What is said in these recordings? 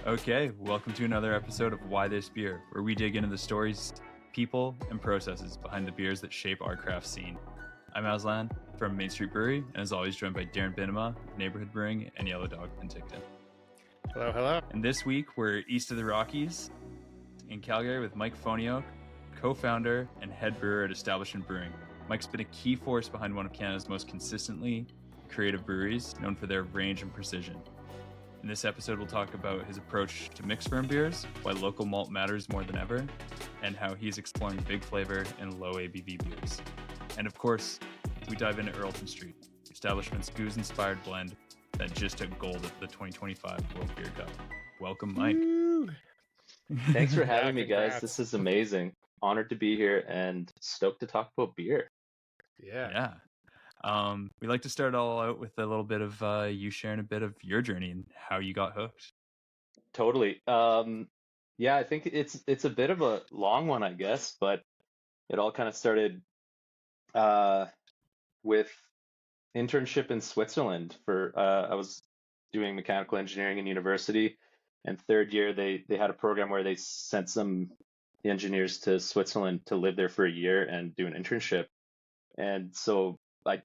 Okay, welcome to another episode of Why This Beer, where we dig into the stories, people, and processes behind the beers that shape our craft scene. I'm Aslan from Main Street Brewery, and as always joined by Darren Binema, Neighborhood Brewing, and Yellow Dog Penticton. Hello, hello. And this week, we're east of the Rockies in Calgary with Mike Foniok, co-founder and head brewer at Establishment Brewing. Mike's been a key force behind one of Canada's most consistently creative breweries, known for their range and precision. In this episode, we'll talk about his approach to mixed firm beers, why local malt matters more than ever, and how he's exploring big flavor and low ABV beers. And of course, we dive into Earlton Street, the establishment's goose-inspired blend that just took gold at the 2025 World Beer Cup. Welcome, Mike. Woo. Thanks for having me, guys. Congrats. This is amazing. Honored to be here and stoked to talk about beer. Yeah. We like to start all out with a little bit of you sharing a bit of your journey and how you got hooked. Totally. I think it's a bit of a long one, I guess, but it all kind of started with internship in Switzerland. I was doing mechanical engineering in university, and third year they had a program where they sent some engineers to Switzerland to live there for a year and do an internship. And so I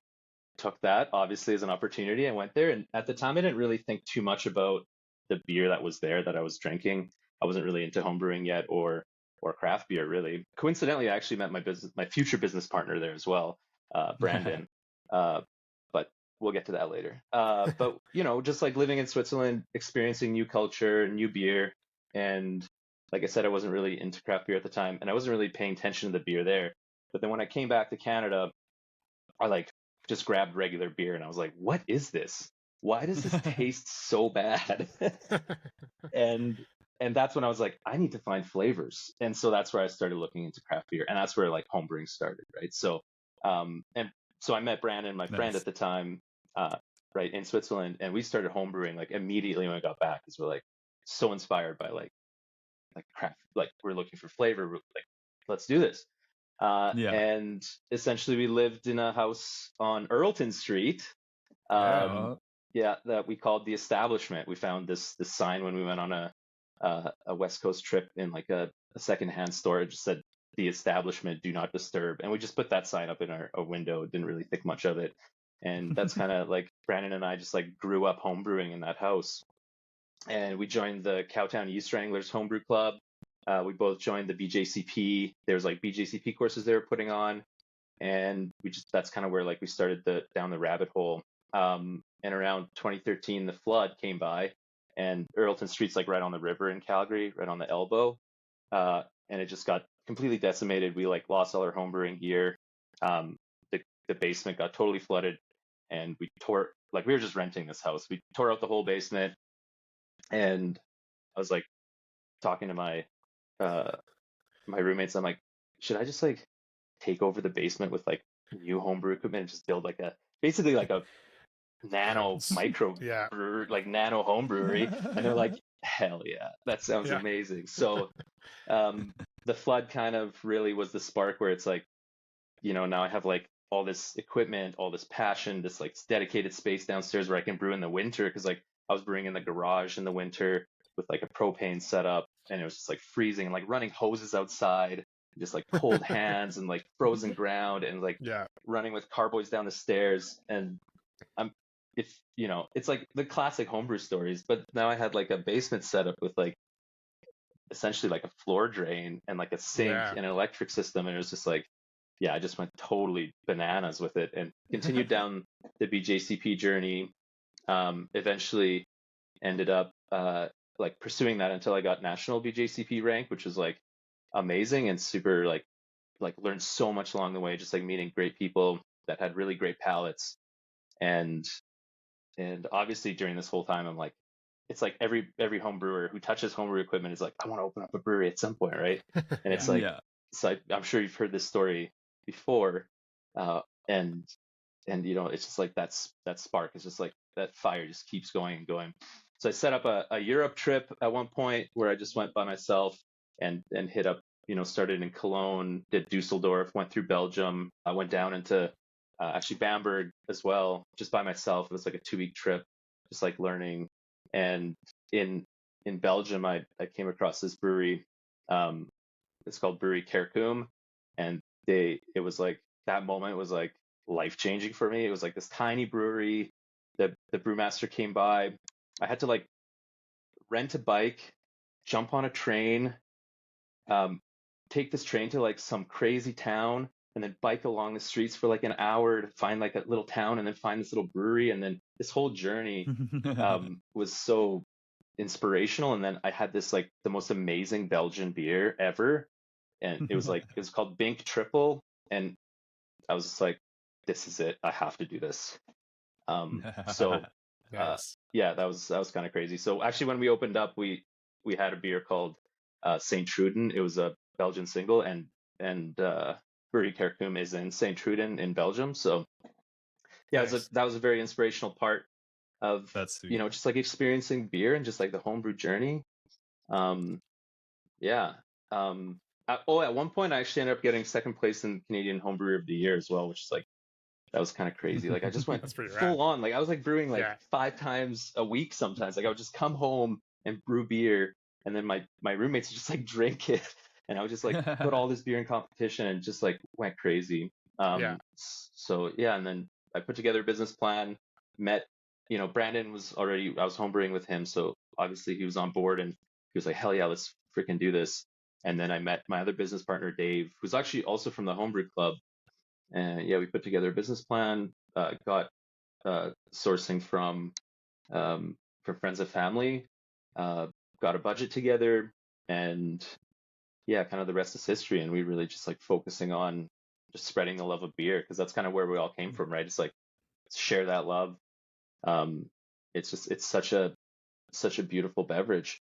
took that obviously as an opportunity. I went there, and at the time I didn't really think too much about the beer that was there that I was drinking. I wasn't really into homebrewing yet or craft beer really. Coincidentally, I actually met my future business partner there as well, Brandon. But we'll get to that later. But just like living in Switzerland, experiencing new culture, new beer, and like I said, I wasn't really into craft beer at the time, and I wasn't really paying attention to the beer there. But then when I came back to Canada, I just grabbed regular beer and I was like, what is this? Why does this taste so bad? And that's when I was like, I need to find flavors. And so that's where I started looking into craft beer, and that's where like homebrewing started, right? So so I met Brandon, my friend at the time, right in Switzerland, and we started homebrewing like immediately when I got back, because we're like so inspired by like craft, like we're looking for flavor, we're like, let's do this. And essentially we lived in a house on Earlton Street, that we called the Establishment. We found this sign when we went on a West Coast trip in like a secondhand store. It just said the Establishment, do not disturb, and we just put that sign up in our window. Didn't really think much of it, and that's kind of like Brandon and I just like grew up homebrewing in that house. And we joined the Cowtown Yeast Wranglers Homebrew Club. We both joined the BJCP. There was like BJCP courses they were putting on, and that's kind of where like we started down the rabbit hole. And around 2013, the flood came by, and Earlton Street's like right on the river in Calgary, right on the elbow, and it just got completely decimated. We like lost all our homebrewing gear. The basement got totally flooded, and we were just renting this house. We tore out the whole basement, and I was like talking to my roommates. I'm like, should I just like take over the basement with like new homebrew equipment and just build like basically like a nano micro like nano home brewery? And they're like, hell yeah, that sounds amazing. So the flood kind of really was the spark where it's like, now I have like all this equipment, all this passion, this like dedicated space downstairs where I can brew in the winter, because like I was brewing in the garage in the winter with like a propane setup, and it was just like freezing and like running hoses outside, just like cold hands and like frozen ground, and like running with carboys down the stairs. And it's like the classic homebrew stories, but now I had like a basement setup with like essentially like a floor drain and like a sink and an electric system, and it was just like, I just went totally bananas with it and continued down the BJCP journey. Eventually ended up like pursuing that until I got national BJCP rank, which was like amazing and super like learned so much along the way, just like meeting great people that had really great palates. And obviously during this whole time, I'm like, it's like every home brewer who touches homebrew equipment is like, I want to open up a brewery at some point, right? And it's like, so I'm sure you've heard this story before, and it's just like that spark is just like that fire just keeps going and going. So I set up a Europe trip at one point where I just went by myself and hit up, started in Cologne, did Dusseldorf, went through Belgium. I went down into actually Bamberg as well, just by myself. It was like a 2-week trip, just like learning. And in in Belgium, I came across this brewery. It's called Brewery Kerkum, and it was like that moment was like life changing for me. It was like this tiny brewery. The brewmaster came by. I had to like rent a bike, jump on a train, take this train to like some crazy town, and then bike along the streets for like an hour to find like a little town, and then find this little brewery. And then this whole journey was so inspirational. And then I had this like the most amazing Belgian beer ever, and it was called Bink Triple, and I was just like, this is it, I have to do this. So Nice. yeah, that was kind of crazy. So actually, when we opened up, we had a beer called Saint Truden. It was a Belgian single, and Brewery Kerkum is in Saint Truden in Belgium. So yeah, Nice. that was a very inspirational part of That's sweet. just like experiencing beer and just like the homebrew journey. Yeah. At one point, I actually ended up getting second place in Canadian Homebrewer of the Year as well, which is like, that was kind of crazy. Like I just went That's pretty full rad. on. Like I was like brewing like Yeah. 5 times a week sometimes. Like I would just come home and brew beer, and then my roommates would just like drink it, and I would just like put all this beer in competition and just like went crazy. Yeah. So yeah, and then I put together a business plan. Met, Brandon was already, I was homebrewing with him, so obviously he was on board, and he was like, hell yeah, let's freaking do this. And then I met my other business partner, Dave, who's actually also from the homebrew club. And yeah, we put together a business plan, got sourcing from friends and family, got a budget together, and yeah, kind of the rest is history. And we really just like focusing on just spreading the love of beer, because that's kind of where we all came from, right? It's like share that love. It's such a beautiful beverage,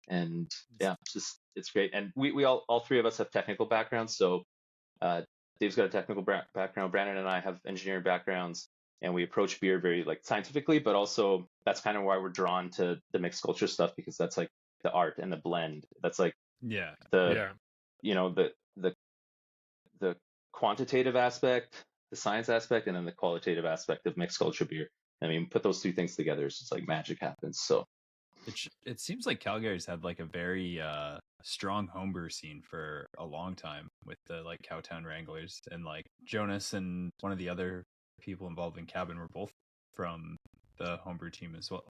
and yeah, it's great. And we all 3 of us have technical backgrounds, so Dave's got a technical background. Brandon and I have engineering backgrounds, and we approach beer very like scientifically, but also that's kind of why we're drawn to the mixed culture stuff, because that's like the art and the blend. That's like the the quantitative aspect, the science aspect, and then the qualitative aspect of mixed culture beer. I mean, put those 2 things together, it's just like magic happens. So it seems like Calgary's had like a very strong homebrew scene for a long time, with the like Cowtown Wranglers, and like Jonas and one of the other people involved in Cabin were both from the homebrew team as well,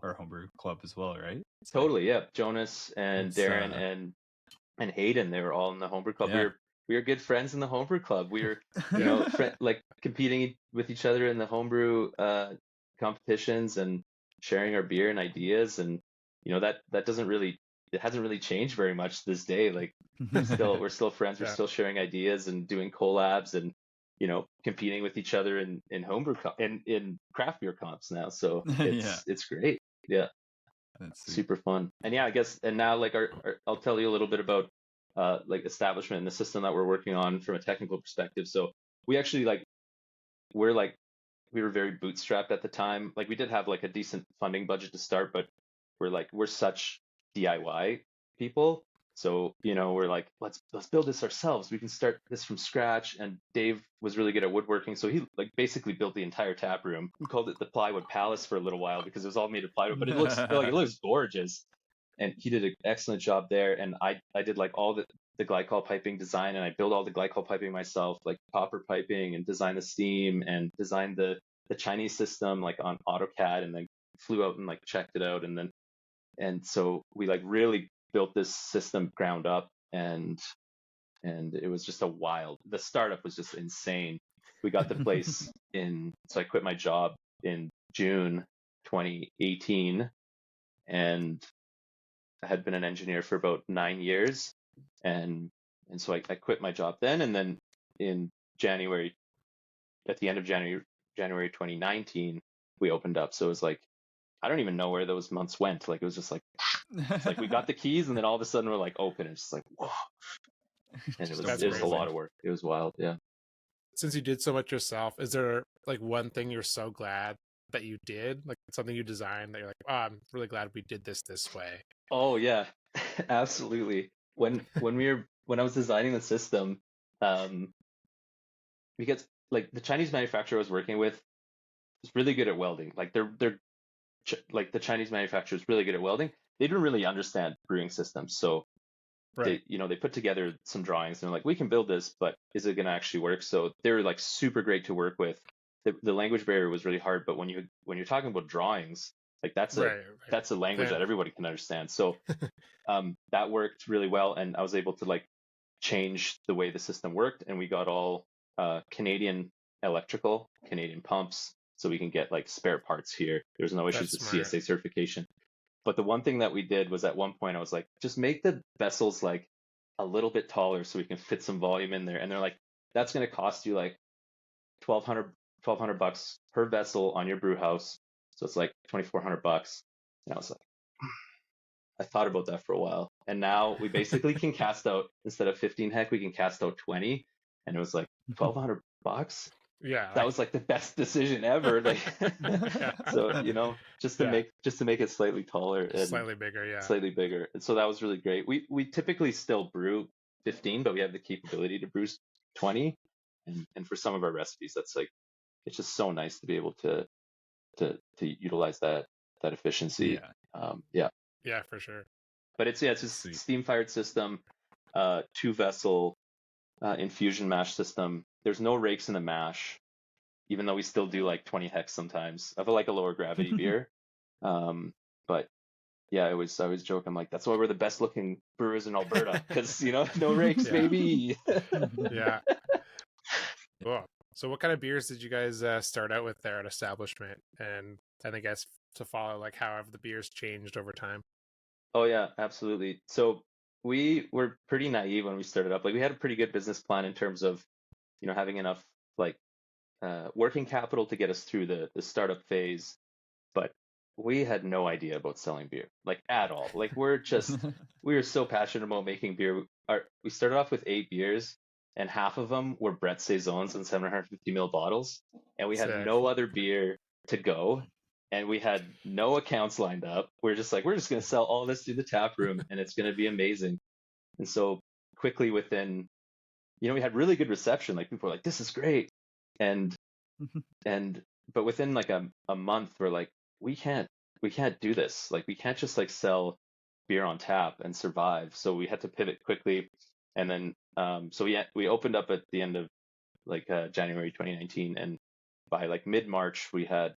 or homebrew club as well, right? Totally, yeah. Jonas and Darren and Hayden, they were all in the homebrew club. Yeah. We were good friends in the homebrew club. We were like competing with each other in the homebrew competitions, and sharing our beer and ideas. And that doesn't really, it hasn't really changed very much to this day. Like we're still friends. We're still sharing ideas and doing collabs, and competing with each other in homebrew in craft beer comps now. So it's great. Yeah. That's super fun. And yeah, I guess, and now like I'll tell you a little bit about like establishment and the system that we're working on from a technical perspective. So we actually we were very bootstrapped at the time. Like we did have like a decent funding budget to start, but we're such DIY people. So, we're like, let's build this ourselves. We can start this from scratch. And Dave was really good at woodworking, so he like basically built the entire tap room. We called it the Plywood Palace for a little while, because it was all made of plywood, but it looks gorgeous. And he did an excellent job there. And I did like all the glycol piping design, and I built all the glycol piping myself, like copper piping, and designed the steam, and designed the Chinese system like on AutoCAD, and then flew out and like checked it out. And so we like really built this system ground up, and it was just the startup was just insane. We got the place so I quit my job in June 2018, and I had been an engineer for about 9 years. And so I quit my job then, and then in January, at the end of January 2019, we opened up. So it was like, I don't even know where those months went. Like it was just like, it's like we got the keys, and then all of a sudden we're like open. It's just like, whoa. And it was a lot of work. It was wild. Yeah. Since you did so much yourself, is there like one thing you're so glad that you did, like something you designed that you're like, oh, I'm really glad we did this way? Oh yeah, absolutely. When I was designing the system, because like the Chinese manufacturer I was working with was really good at welding. Like they're like the Chinese manufacturer is really good at welding, they didn't really understand brewing systems. So Right. they put together some drawings and they're like, we can build this, but is it going to actually work? So they were like super great to work with. The language barrier was really hard, but when you're talking about drawings, like that's Right. a language that everybody can understand. So that worked really well, and I was able to like change the way the system worked, and we got all Canadian electrical, Canadian pumps, so we can get like spare parts here. There's no issues with smart. CSA certification. But the one thing that we did was at one point I was like, just make the vessels like a little bit taller so we can fit some volume in there. And they're like, that's going to cost you like $1,200 per vessel on your brew house. So it's like $2,400. And I was like, I thought about that for a while. And now we basically can cast out, instead of 15 heck, we can cast out 20. And it was like $1,200. Yeah. That was like the best decision ever. Like, so, just to make it slightly taller and slightly bigger. Yeah. slightly bigger. And so that was really great. We typically still brew 15, but we have the capability to brew 20. And for some of our recipes, that's like, it's just so nice to be able to utilize that efficiency. Yeah, for sure. But it's a steam fired system, 2-vessel infusion mash system. There's no rakes in the mash, even though we still do like 20 hex sometimes of like a lower gravity beer. But yeah, I always joke, I'm like, that's why we're the best looking brewers in Alberta, because no rakes, baby. Yeah. Cool. So what kind of beers did you guys start out with there at Establishment? And I guess to follow, like, how have the beers changed over time? Oh yeah, absolutely. So we were pretty naive when we started up. Like, we had a pretty good business plan in terms of, having enough like working capital to get us through the startup phase, but we had no idea about selling beer, like, at all. Like, we were so passionate about making beer. We started off with 8 beers, and half of them were Brett Saisons in 750 ml bottles, and we had no other beer to go, and we had no accounts lined up. We're just like, we're just going to sell all this through the tap room, and it's going to be amazing. And so quickly within, we had really good reception. Like, people were like, this is great. But within like a month, we're like, we can't do this. Like, we can't just like sell beer on tap and survive. So we had to pivot quickly. And then, so we opened up at the end of like January 2019. And by like mid-March, we had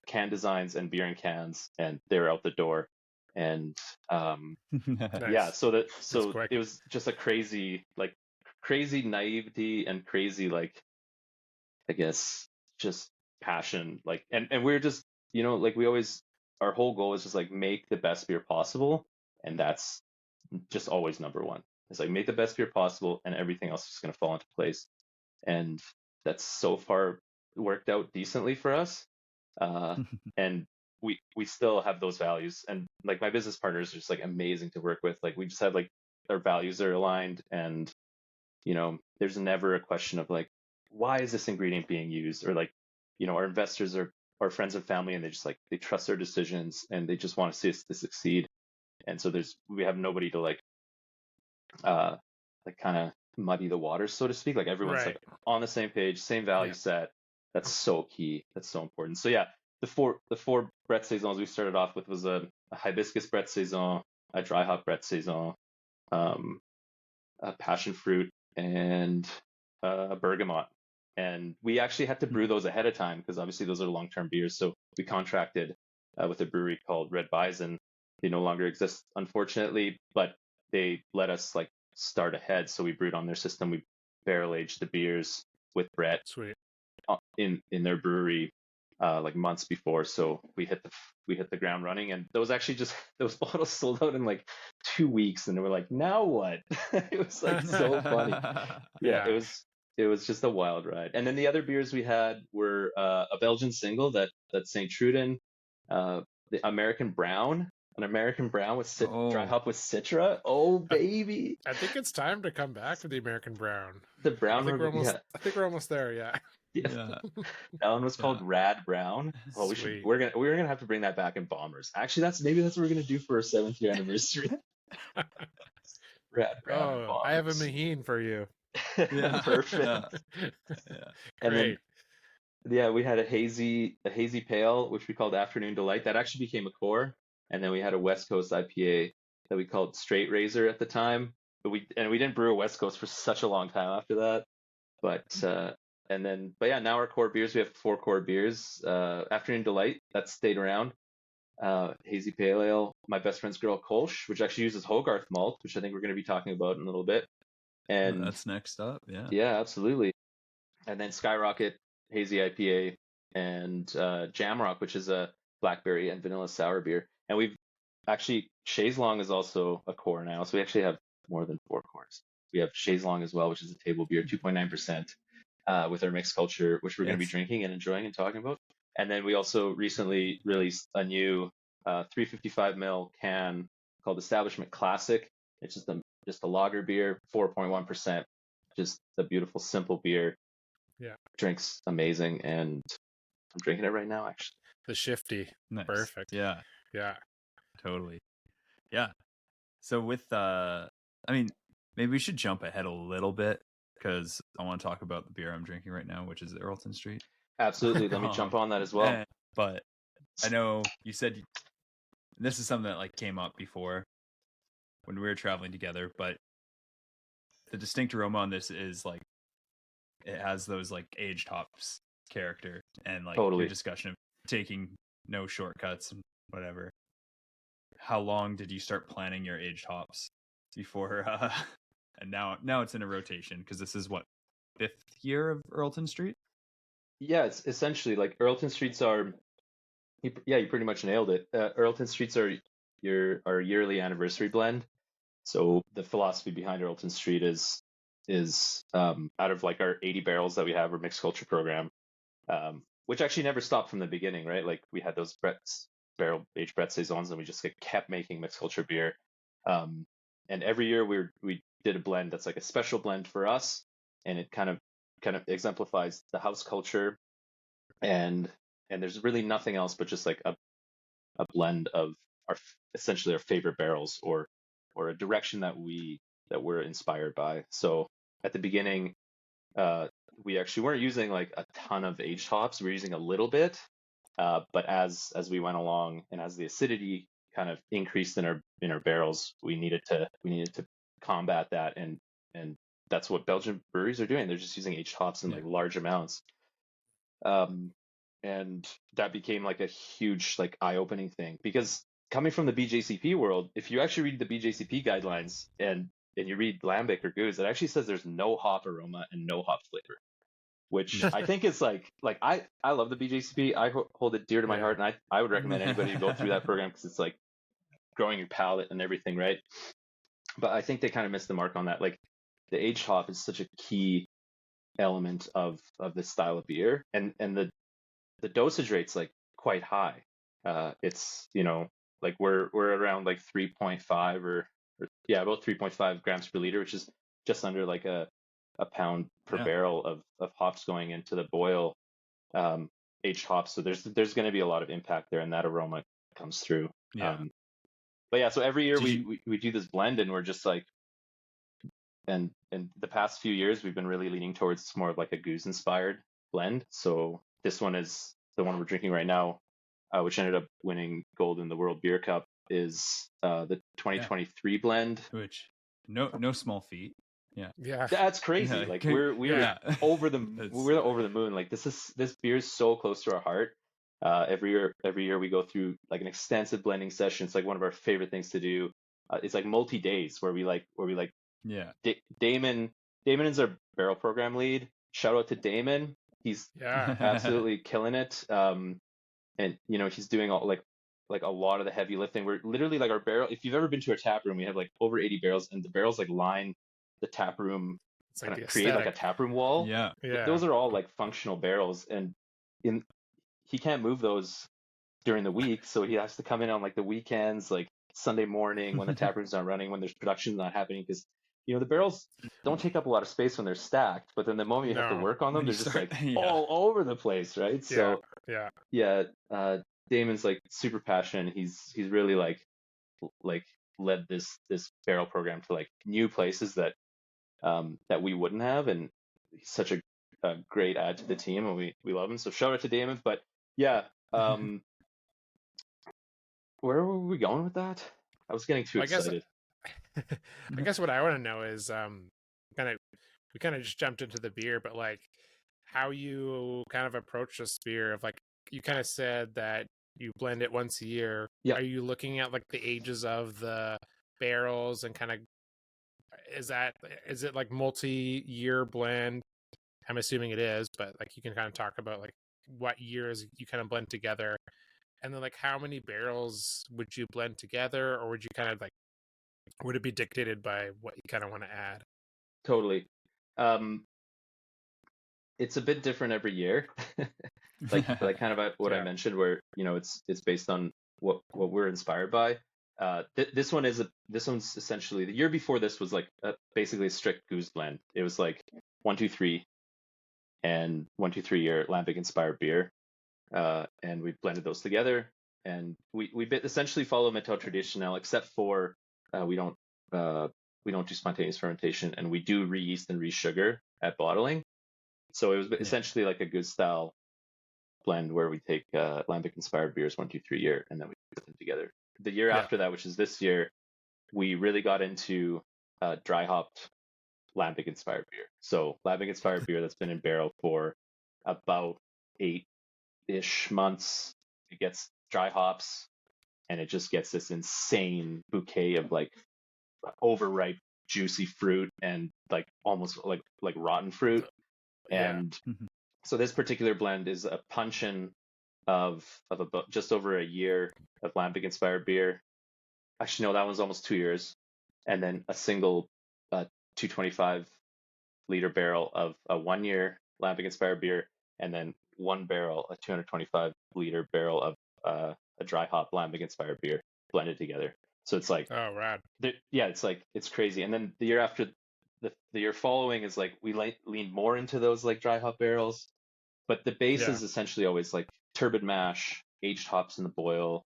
can designs and beer in cans, and they were out the door. And yeah, so it was just a crazy naivety and crazy, like, I guess, just passion. Like, and we're just, like, we always, our whole goal is just like make the best beer possible. And that's just always number one. It's like, make the best beer possible, and everything else is going to fall into place. And that's so far worked out decently for us. And we still have those values, and like, my business partners are just like amazing to work with. Like, we just have like, our values are aligned, and there's never a question of like, why is this ingredient being used, or like, our investors are our friends and family, and they trust our decisions, and they just want to see us to succeed. And so we have nobody to like kind of muddy the waters, so to speak. Like, everyone's like on the same page, same value set. That's so key. That's so important. So yeah, the four Brett Saisons we started off with was a hibiscus Brett Saison, a dry hop Brett Saison, a passion fruit, and a bergamot. And we actually had to brew those ahead of time, because obviously those are long-term beers. So we contracted with a brewery called Red Bison. They no longer exist, unfortunately, but they let us like start ahead. So we brewed on their system. We barrel aged the beers with Brett in their brewery like months before. So we hit the ground running, and those bottles sold out in like 2 weeks, and they were like, now what? It was like so funny. Yeah, it was just a wild ride. And then the other beers we had were a Belgian single, that St. Truden, the American Brown, an American Brown with dry hop with Citra. Oh baby! I think it's time to come back to the American Brown. The Brown. I think we're almost there. Yeah. Yeah. That one was called Rad Brown. Oh, we're gonna have to bring that back in Bombers. Actually, maybe that's what we're gonna do for our 7th year anniversary. Rad Brown. Oh, I have a Maheen for you. Yeah, perfect. Yeah. And great. Then, we had a hazy pale, which we called Afternoon Delight. That actually became a core. and then we had a West Coast IPA that we called Straight Razor at the time. But we didn't brew a West Coast for such a long time after that. But yeah, now our core beers, we have 4 core beers. Afternoon Delight, that stayed around. Hazy Pale Ale, My Best Friend's Girl Kolsch, which actually uses Hogarth malt, which I think we're going to be talking about in a little bit. And that's next up. Yeah, absolutely. And then Skyrocket, Hazy IPA, and Jamrock, which is a blackberry and vanilla sour beer. And we've actually, Chaise Long is also a core now. So we actually have more than 4 cores. We have Chaise Long as well, which is a table beer, 2.9%, with our mixed culture, which we're going to be drinking and enjoying and talking about. And then we also recently released a new 355 ml can called Establishment Classic. It's just a lager beer, 4.1%. Just a beautiful, simple beer. Yeah. Drinks amazing, and I'm drinking it right now, actually. The shifty. Nice. Perfect. Yeah. Yeah. Totally. Yeah. So with I mean, maybe we should jump ahead a little bit because I want to talk about the beer I'm drinking right now, which is Earlton Street. Absolutely. Let me jump on that as well. But I know you said this is something that like came up before when we were traveling together, but the distinct aroma on this is like it has those like aged hops character, and like your discussion of taking no shortcuts and whatever. How long did you start planning your aged hops before and now it's in a rotation because this is what, 5th year of Earlton Street? Yeah, it's essentially like Earlton Streets are you pretty much nailed it. Earlton Streets are our yearly anniversary blend. So the philosophy behind Earlton Street is out of like our 80 barrels that we have, our mixed culture program, which actually never stopped from the beginning, right? Like we had those barrel aged Brett saisons, and we just kept making mixed culture beer. And every year we did a blend that's like a special blend for us, and it kind of exemplifies the house culture, and there's really nothing else but just like a blend of essentially our favorite barrels or a direction that we're inspired by. So at the beginning, we actually weren't using like a ton of aged hops. We were using a little bit, but as we went along and as the acidity kind of increased in our barrels, we needed to combat that, and that's what Belgian breweries are doing. They're just using aged hops in like large amounts. And that became like a huge like eye-opening thing, because coming from the BJCP world, if you actually read the BJCP guidelines and you read Lambic or Goose, it actually says there's no hop aroma and no hop flavor, which I think is like I love the BJCP. I hold it dear to my heart, and I would recommend anybody to go through that program because it's like growing your palate and everything, right? But I think they kind of missed the mark on that. Like the aged hop is such a key element of this style of beer, and the dosage rate's like quite high. It's like we're around like 3.5 or about 3.5 grams per liter, which is just under like a pound per barrel of hops going into the boil, aged hops. So there's going to be a lot of impact there, and that aroma comes through. But yeah, so every year we do this blend, and we're just like, and the past few years we've been really leaning towards more of like a goose inspired blend. So this one is the one we're drinking right now, which ended up winning gold in the World Beer Cup, is the 2023 blend. Which no small feat. Yeah, that's crazy. Yeah, like we're over we're over the moon. Like this beer is so close to our heart. Every year we go through like an extensive blending session. It's like one of our favorite things to do. It's like multi days where we Damon is our barrel program lead. Shout out to Damon. He's absolutely killing it. And he's doing all like a lot of the heavy lifting. We're literally like our barrel. If you've ever been to a tap room, we have like over 80 barrels, and the barrels like line the tap room, kind of create like a tap room wall. Yeah. Those are all like functional barrels, and he can't move those during the week, so he has to come in on like the weekends, like Sunday morning when the tap room's not running, when there's production not happening, because the barrels don't take up a lot of space when they're stacked, but then the moment you have to work on them, they're just like all over the place, right? So Damon's like super passionate. He's really like led this barrel program to like new places that we wouldn't have, and he's such a great add to the team, and we love him. So shout out to Damon. But where were we going with that? I was getting too excited. I guess what I want to know is we kind of just jumped into the beer, but like how you kind of approach this beer of like you kind of said that you blend it once a year. Yeah. Are you looking at like the ages of the barrels and kind of is it like multi-year blend? I'm assuming it is, but like you can kind of talk about like what years you kind of blend together. And then like how many barrels would you blend together, or would you kind of like would it be dictated by what you kind of want to add? Totally. It's a bit different every year. like kind of what I mentioned, where it's based on what we're inspired by. This one's essentially, the year before this was like basically a strict goose blend. It was like 1, 2, 3 and 1, 2, 3 year lambic inspired beer, and we blended those together, and we essentially follow méthode traditionnelle, except for we don't do spontaneous fermentation, and we do re-yeast and re-sugar at bottling. So it was essentially like a good style blend where we take lambic inspired beers 1, 2, 3 year, and then we put them together. The year after that, which is this year, we really got into dry hopped lambic inspired beer. So lambic inspired beer that's been in barrel for about 8-ish months. It gets dry hops, and it just gets this insane bouquet of like overripe, juicy fruit and like almost like rotten fruit. And so this particular blend is a puncheon of about just over a year of lambic inspired beer. Actually, no, that one's almost 2 years. And then a single 225 liter barrel of a 1 year lambic inspired beer, and then one barrel, a 225 liter barrel of a dry hop lambic inspired beer blended together. So it's like, oh, rad. It's crazy. And then the year after, the year following is like we lean more into those like dry hop barrels, but the base is essentially always like turbid mash, aged hops in the boil.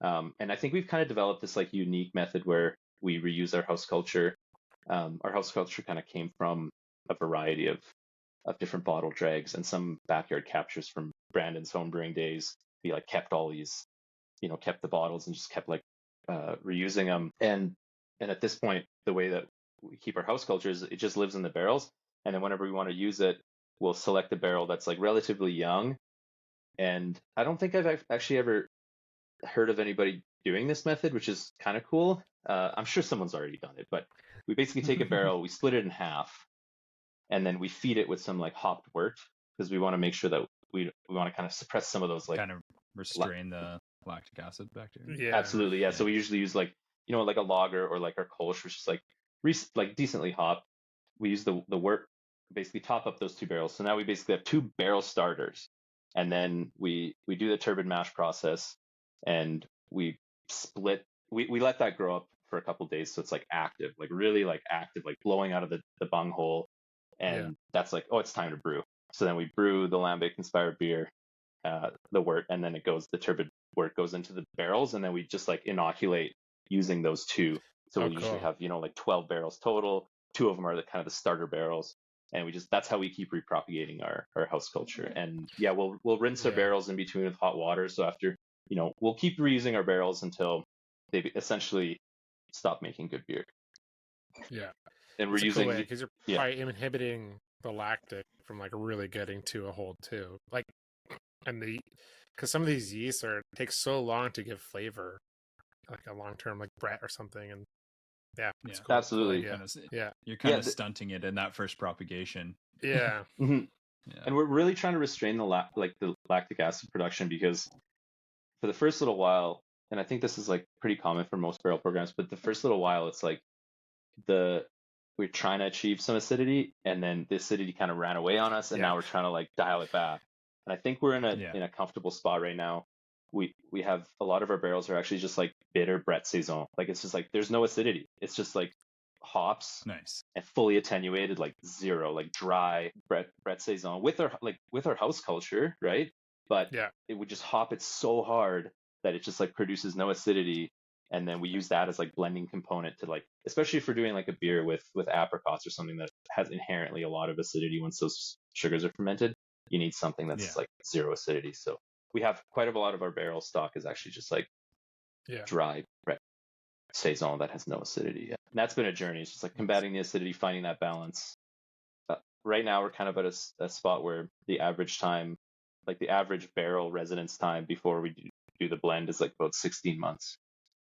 And I think we've kind of developed this like unique method where we reuse our house culture. Our house culture kind of came from a variety of different bottle drags and some backyard captures from Brandon's home brewing days. We like kept all these, kept the bottles and just kept like reusing them. And at this point, the way that we keep our house culture is it just lives in the barrels. And then whenever we want to use it, we'll select a barrel that's like relatively young. And I don't think I've actually ever heard of anybody doing this method, which is kind of cool. I'm sure someone's already done it, but we basically take a barrel, we split it in half, and then we feed it with some like hopped wort, because we want to make sure that we want to kind of suppress some of those like kind of restrain the lactic acid bacteria. Yeah, absolutely. Yeah. So we usually use like like a lager or like our Kolsch, which is like decently hopped. We use the wort, basically top up those 2 barrels. So now we basically have 2 barrel starters, and then we do the turbid mash process, and we split. We let that grow up for a couple of days, so it's like active, like really like active, like blowing out of the bung hole, and that's like, oh, it's time to brew. So then we brew the lambic inspired beer, the wort, and then the turbid wort goes into the barrels, and then we just like inoculate using those 2. So we usually have like 12 barrels total. 2 of them are the kind of the starter barrels, and that's how we keep repropagating our house culture. And we'll rinse our barrels in between with hot water. So after we'll keep reusing our barrels until they essentially stop making good beer. Yeah, and we're using because you're probably inhibiting the lactic from like really getting to a hold too. Like, and because some of these yeasts take so long to give flavor, like a long-term like Brett or something, and it's cool. Absolutely. You're kind of stunting it in that first propagation. Yeah. And we're really trying to restrain the lactic acid production, because for the first little while, and I think this is like pretty common for most barrel programs, but the first little while it's like we're trying to achieve some acidity, and then the acidity kind of ran away on us, and now we're trying to like dial it back. And I think we're in a comfortable spot right now. We have a lot of our barrels are actually just like bitter Brett Saison. Like it's just like there's no acidity. It's just like hops, nice, and fully attenuated, like zero, like dry Brett Saison with our house culture, right? But it would just hop it so hard that it just like produces no acidity, and then we use that as like blending component to like, especially if we're doing like a beer with apricots or something that has inherently a lot of acidity once those sugars are fermented. You need something that's like zero acidity. So we have quite a lot of our barrel stock is actually just like dry saison that has no acidity. And that's been a journey. It's just like combating the acidity, finding that balance. Right now, we're kind of at a spot where the average time, like the average barrel residence time before we do the blend is like about 16 months.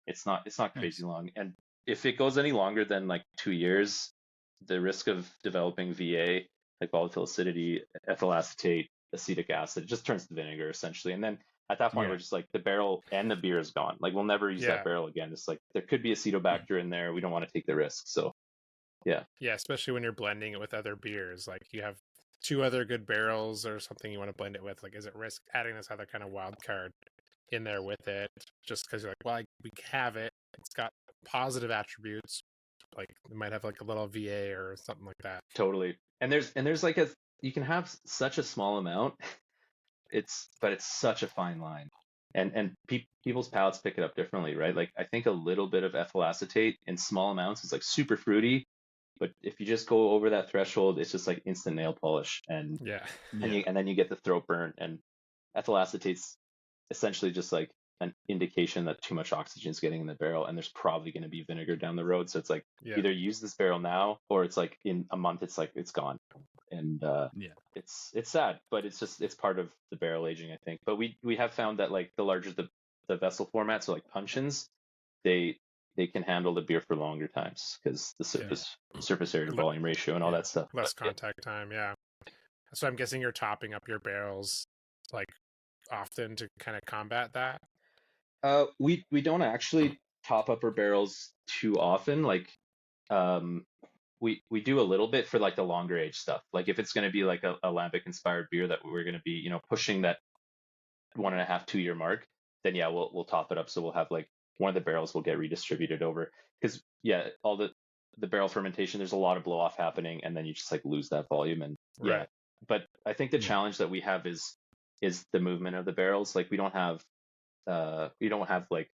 It's not crazy long. And if it goes any longer than like 2 years, the risk of developing VA, like volatile acidity, ethyl acetate, acetic acid, it just turns to vinegar essentially. And then at that point, we're just like the barrel and the beer is gone. Like we'll never use that barrel again. It's like there could be acetobacter in there. We don't want to take the risk. So yeah, especially when you're blending it with other beers. Like you have 2 other good barrels or something you want to blend it with. Like, is it risk adding this other kind of wild card in there with it just because you're like, well, we have it. It's got positive attributes. Like it might have like a little VA or something like that. Totally. And there's like you can have such a small amount. But it's such a fine line. And people's palates pick it up differently, right? Like I think a little bit of ethyl acetate in small amounts is like super fruity, but if you just go over that threshold, it's just like instant nail polish, and then you get the throat burn. And ethyl acetate's essentially just like an indication that too much oxygen is getting in the barrel, and there's probably going to be vinegar down the road. So it's like either use this barrel now, or it's like in a month it's like it's gone. And it's sad, but it's part of the barrel aging, I think. But we have found that like the larger the vessel format, so like puncheons, they can handle the beer for longer times because the surface area to volume ratio and all that stuff. Less contact time, So I'm guessing you're topping up your barrels like often to kind of combat that. We don't actually top up our barrels too often. Like we do a little bit for like the longer age stuff. Like if it's going to be like a lambic inspired beer that we're going to be, pushing that 1.5, 2 year mark, then we'll top it up. So we'll have like one of the barrels will get redistributed over because all the barrel fermentation, there's a lot of blow off happening, and then you just like lose that volume. And but I think the challenge that we have is the movement of the barrels. Like we don't have like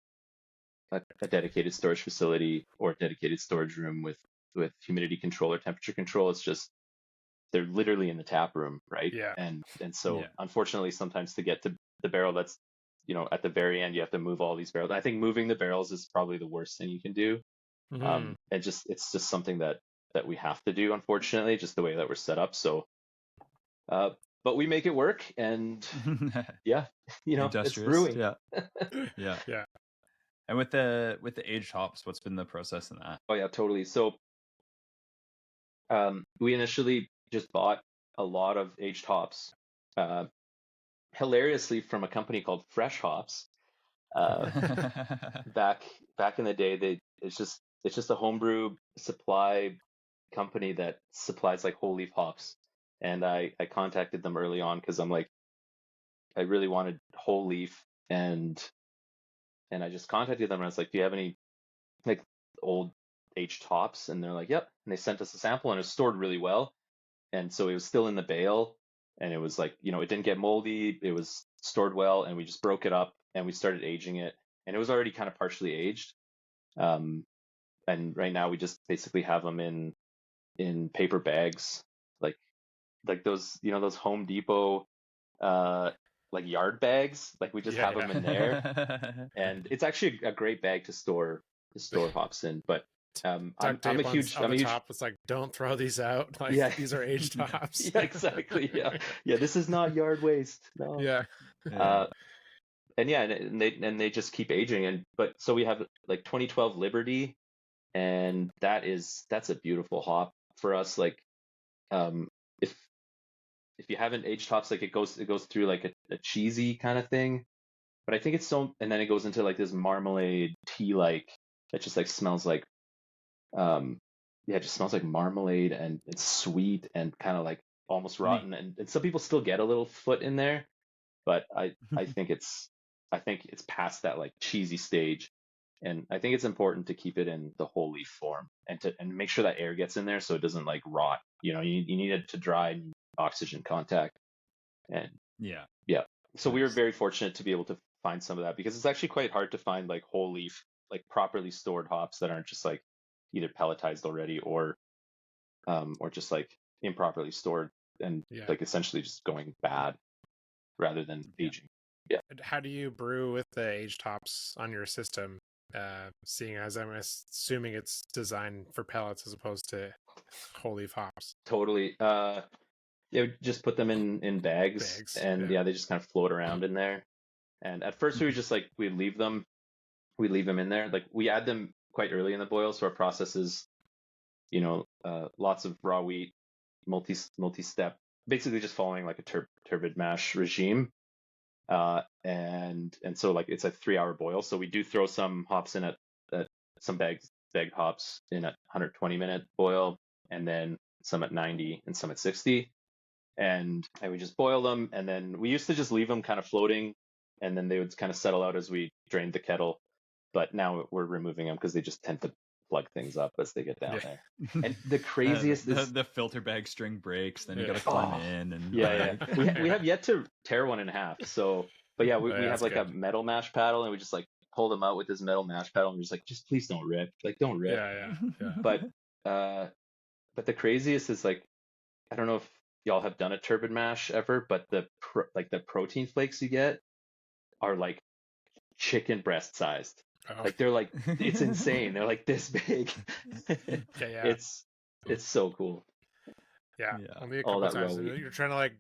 a dedicated storage facility or a dedicated storage room with humidity control or temperature control. It's just they're literally in the tap room, right? And so unfortunately, sometimes to get to the barrel that's at the very end, you have to move all these barrels. I think moving the barrels is probably the worst thing you can do. It's just something that we have to do, unfortunately, just the way that we're set up. So but we make it work, and it's brewing. Yeah. And with the aged hops, what's been the process in that? Oh yeah, totally. So we initially just bought a lot of aged hops, hilariously from a company called Fresh Hops. Back in the day, it's just a homebrew supply company that supplies like whole leaf hops. And I contacted them early on because I'm like, I really wanted whole leaf, and I just contacted them and I was like, do you have any like old aged hops? And they're like, yep. And they sent us a sample, and it was stored really well. And so it was still in the bale, and it was like, it didn't get moldy. It was stored well, and we just broke it up and we started aging it, and it was already kind of partially aged. And right now we just basically have them in paper bags, like those, those Home Depot, like yard bags. Like we just have them in there, and it's actually a great bag to store hops in. But I'm a huge top. It's like, don't throw these out. Like these are aged hops. Exactly. Yeah. This is not yard waste. No. And they just keep aging. But so we have like 2012 Liberty, and that's a beautiful hop for us. Like if you haven't aged hops, like it goes through like a cheesy kind of thing, but I think it's so, and then it goes into like this marmalade tea, like that just like smells like it just smells like marmalade, and it's sweet and kind of like almost rotten, and some people still get a little foot in there, but I think it's past that like cheesy stage. And I think it's important to keep it in the whole leaf form, and make sure that air gets in there so it doesn't like rot. You need it to dry, oxygen contact. And so we were very fortunate to be able to find some of that, because it's actually quite hard to find like whole leaf, like properly stored hops that aren't just like either pelletized already or just like improperly stored and like essentially just going bad rather than aging. Yeah. How do you brew with the aged hops on your system? Seeing as I'm assuming it's designed for pellets as opposed to whole leaf hops. Totally. Yeah, we just put them in bags, and yeah. they just kind of float around in there. And at first we were just like we'd leave them in there. Like we add them quite early in the boil, so our process is, lots of raw wheat, multi-step, basically just following like a turbid mash regime. And so like it's a 3-hour boil. So we do throw some hops in at some bagged hops in a 120-minute boil, and then some at 90 and some at 60. And we just boil them, and then we used to just leave them kind of floating, and then they would kind of settle out as we drained the kettle. But now we're removing them because they just tend to plug things up as they get down there. And the craziest is the filter bag string breaks, then you gotta climb in and we have yet to tear one in half. So, but yeah, we have like a metal mash paddle, and we just like pull them out with this metal mash paddle, and we're just like, just please don't rip, like don't rip. Yeah. But the craziest is like, I don't know if y'all have done a turbid mash ever, but the protein flakes you get are like chicken breast sized. Oh. Like they're like, it's insane. They're like this big. Yeah. It's so cool. Yeah. Only a couple times. You're trying to like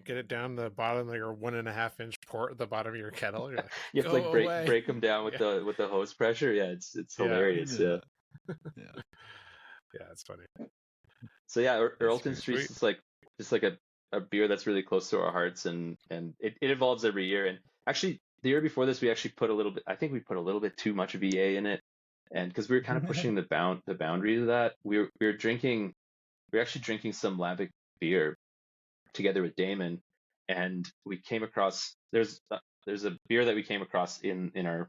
get it down the bottom of your 1.5 inch port at the bottom of your kettle. You're like, you have to like break them down with the hose pressure. Yeah, it's hilarious. Yeah. Yeah, it's funny. So yeah, Earlton Streets is like just like a beer that's really close to our hearts, and it evolves every year. And actually, the year before this, we actually put a little bit. I think we put a little bit too much VA in it, and because we were kind of pushing the boundaries of that, we were actually drinking some Lambic beer together with Damon, and we came across there's a beer that we came across in our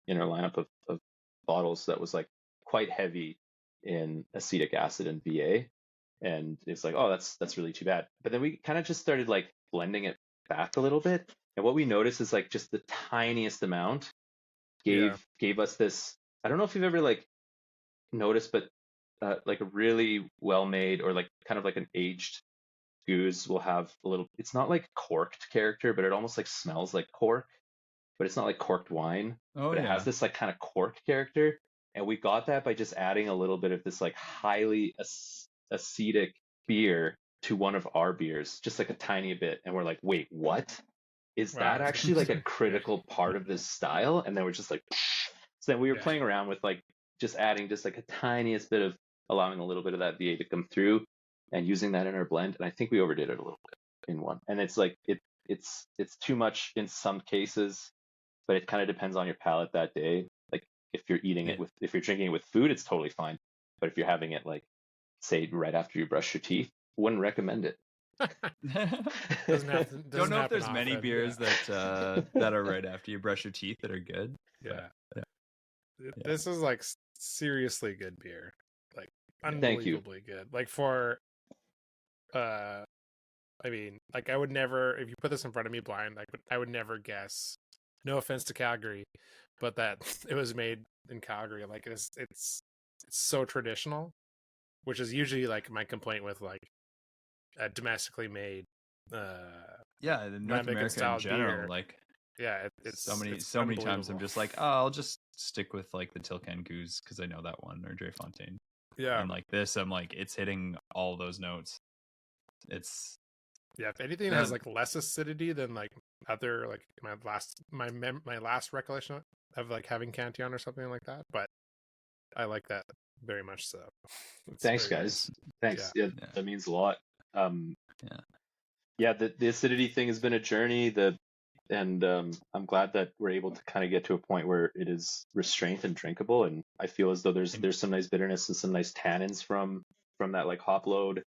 lineup of bottles that was like quite heavy in acetic acid and VA, and it's like, oh, that's really too bad. But then we kind of just started like blending it back a little bit, and what we noticed is like just the tiniest amount gave us this. I don't know if you've ever like noticed, but like a really well made or like kind of like an aged goose will have a little. It's not like corked character, but it almost like smells like cork. But it's not like corked wine. But it has this like kind of cork character, and we got that by just adding a little bit of this like highly acetic beer to one of our beers, just like a tiny bit, and we're like, wait, what? Is that actually like a critical part of this style? And then we're just like, so then we were playing around with like just adding just like a tiniest bit of, allowing a little bit of that VA to come through and using that in our blend. And I think we overdid it a little bit in one. And it's like it's too much in some cases, but it kind of depends on your palate that day. Like if you're eating it if you're drinking it with food, it's totally fine. But if you're having it like, say, right after you brush your teeth, wouldn't recommend it. Don't know if there's many beers that are right after you brush your teeth that are good. This is like seriously good beer, like unbelievably good. Like for I mean, like I would never, if you put this in front of me blind, like I would never guess, no offense to Calgary, but that it was made in Calgary. Like it's so traditional, which is usually like my complaint with like a domestically made the North America in general beer. Like it's so many times I'm just like, oh, I'll just stick with like the Tilcan Goose because I know that one, or Dre Fontaine. And like this, I'm like, it's hitting all those notes. It's if anything has like less acidity than like other, like my last recollection of like having Cantillon or something like that, but I like that very much. So thanks guys. Thanks. That means a lot. The acidity thing has been a journey. I'm glad that we're able to kind of get to a point where it is restrained and drinkable, and I feel as though there's some nice bitterness and some nice tannins from that like hop load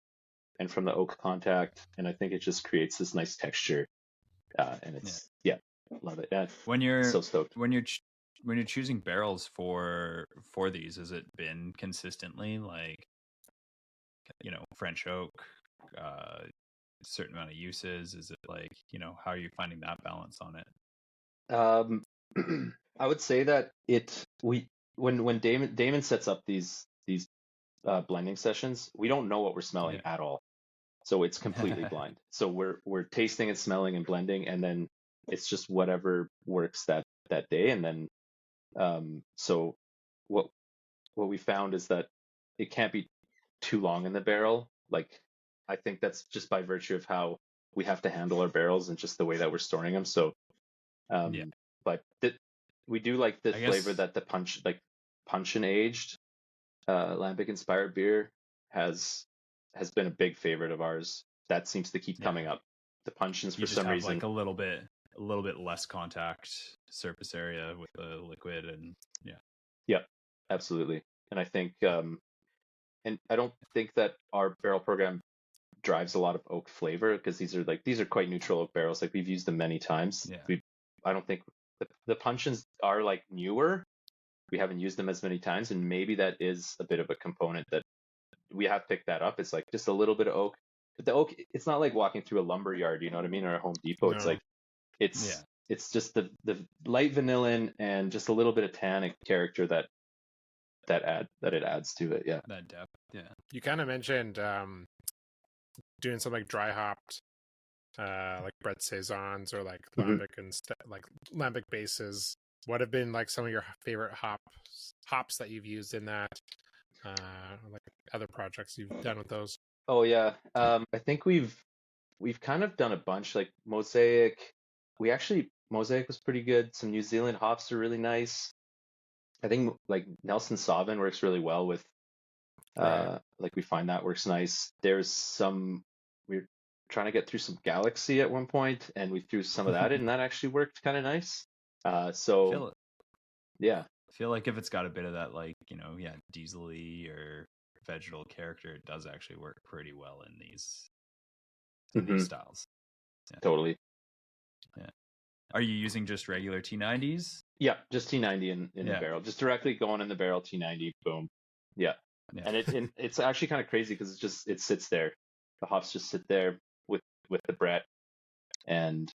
and from the oak contact, and I think it just creates this nice texture, and it's love it. When you're so stoked. When you're choosing barrels for these, has it been consistently like, French oak, a certain amount of uses? Is it like, how are you finding that balance on it? I would say that when Damon sets up these blending sessions, we don't know what we're smelling at all, so it's completely blind. So we're tasting and smelling and blending, and then it's just whatever works that day. And then so what we found is that it can't be too long in the barrel. Like, I think that's just by virtue of how we have to handle our barrels and just the way that we're storing them. So but we do like the flavor that the punch and aged lambic inspired beer has been a big favorite of ours. That seems to keep coming up. The puncheons for some reason, like a little bit less contact surface area with the liquid, and yeah, absolutely. And I think and I don't think that our barrel program drives a lot of oak flavor, because these are quite neutral oak barrels. Like, we've used them many times. I don't think the puncheons are like newer. We haven't used them as many times, and maybe that is a bit of a component that we have picked that up. It's like just a little bit of oak, but the oak, it's not like walking through a lumber yard, you know what I mean, or a Home Depot. It's like it's just the light vanillin and just a little bit of tannic character that it adds to it. Yeah, that depth. Yeah, you kind of mentioned doing some like dry hopped like bread saisons or like lambic and like lambic bases. What have been like some of your favorite hops that you've used in that, like other projects you've done with those? Oh yeah, I think we've kind of done a bunch. Like Mosaic, Mosaic was pretty good. Some New Zealand hops are really nice. I think like Nelson Sauvin works really well with like, we find that works nice. There's some, we're trying to get through some Galaxy at one point, and we threw some of that in, and that actually worked kind of nice. So I feel like if it's got a bit of that, like, diesel-y or vegetal character, it does actually work pretty well in these styles. Totally. Yeah. Are you using just regular T90s? Yeah, just T90 in the barrel, just directly going in the barrel, T90, boom. Yeah. And it's actually kind of crazy, because it sits there. The hops just sit there with the Brett, and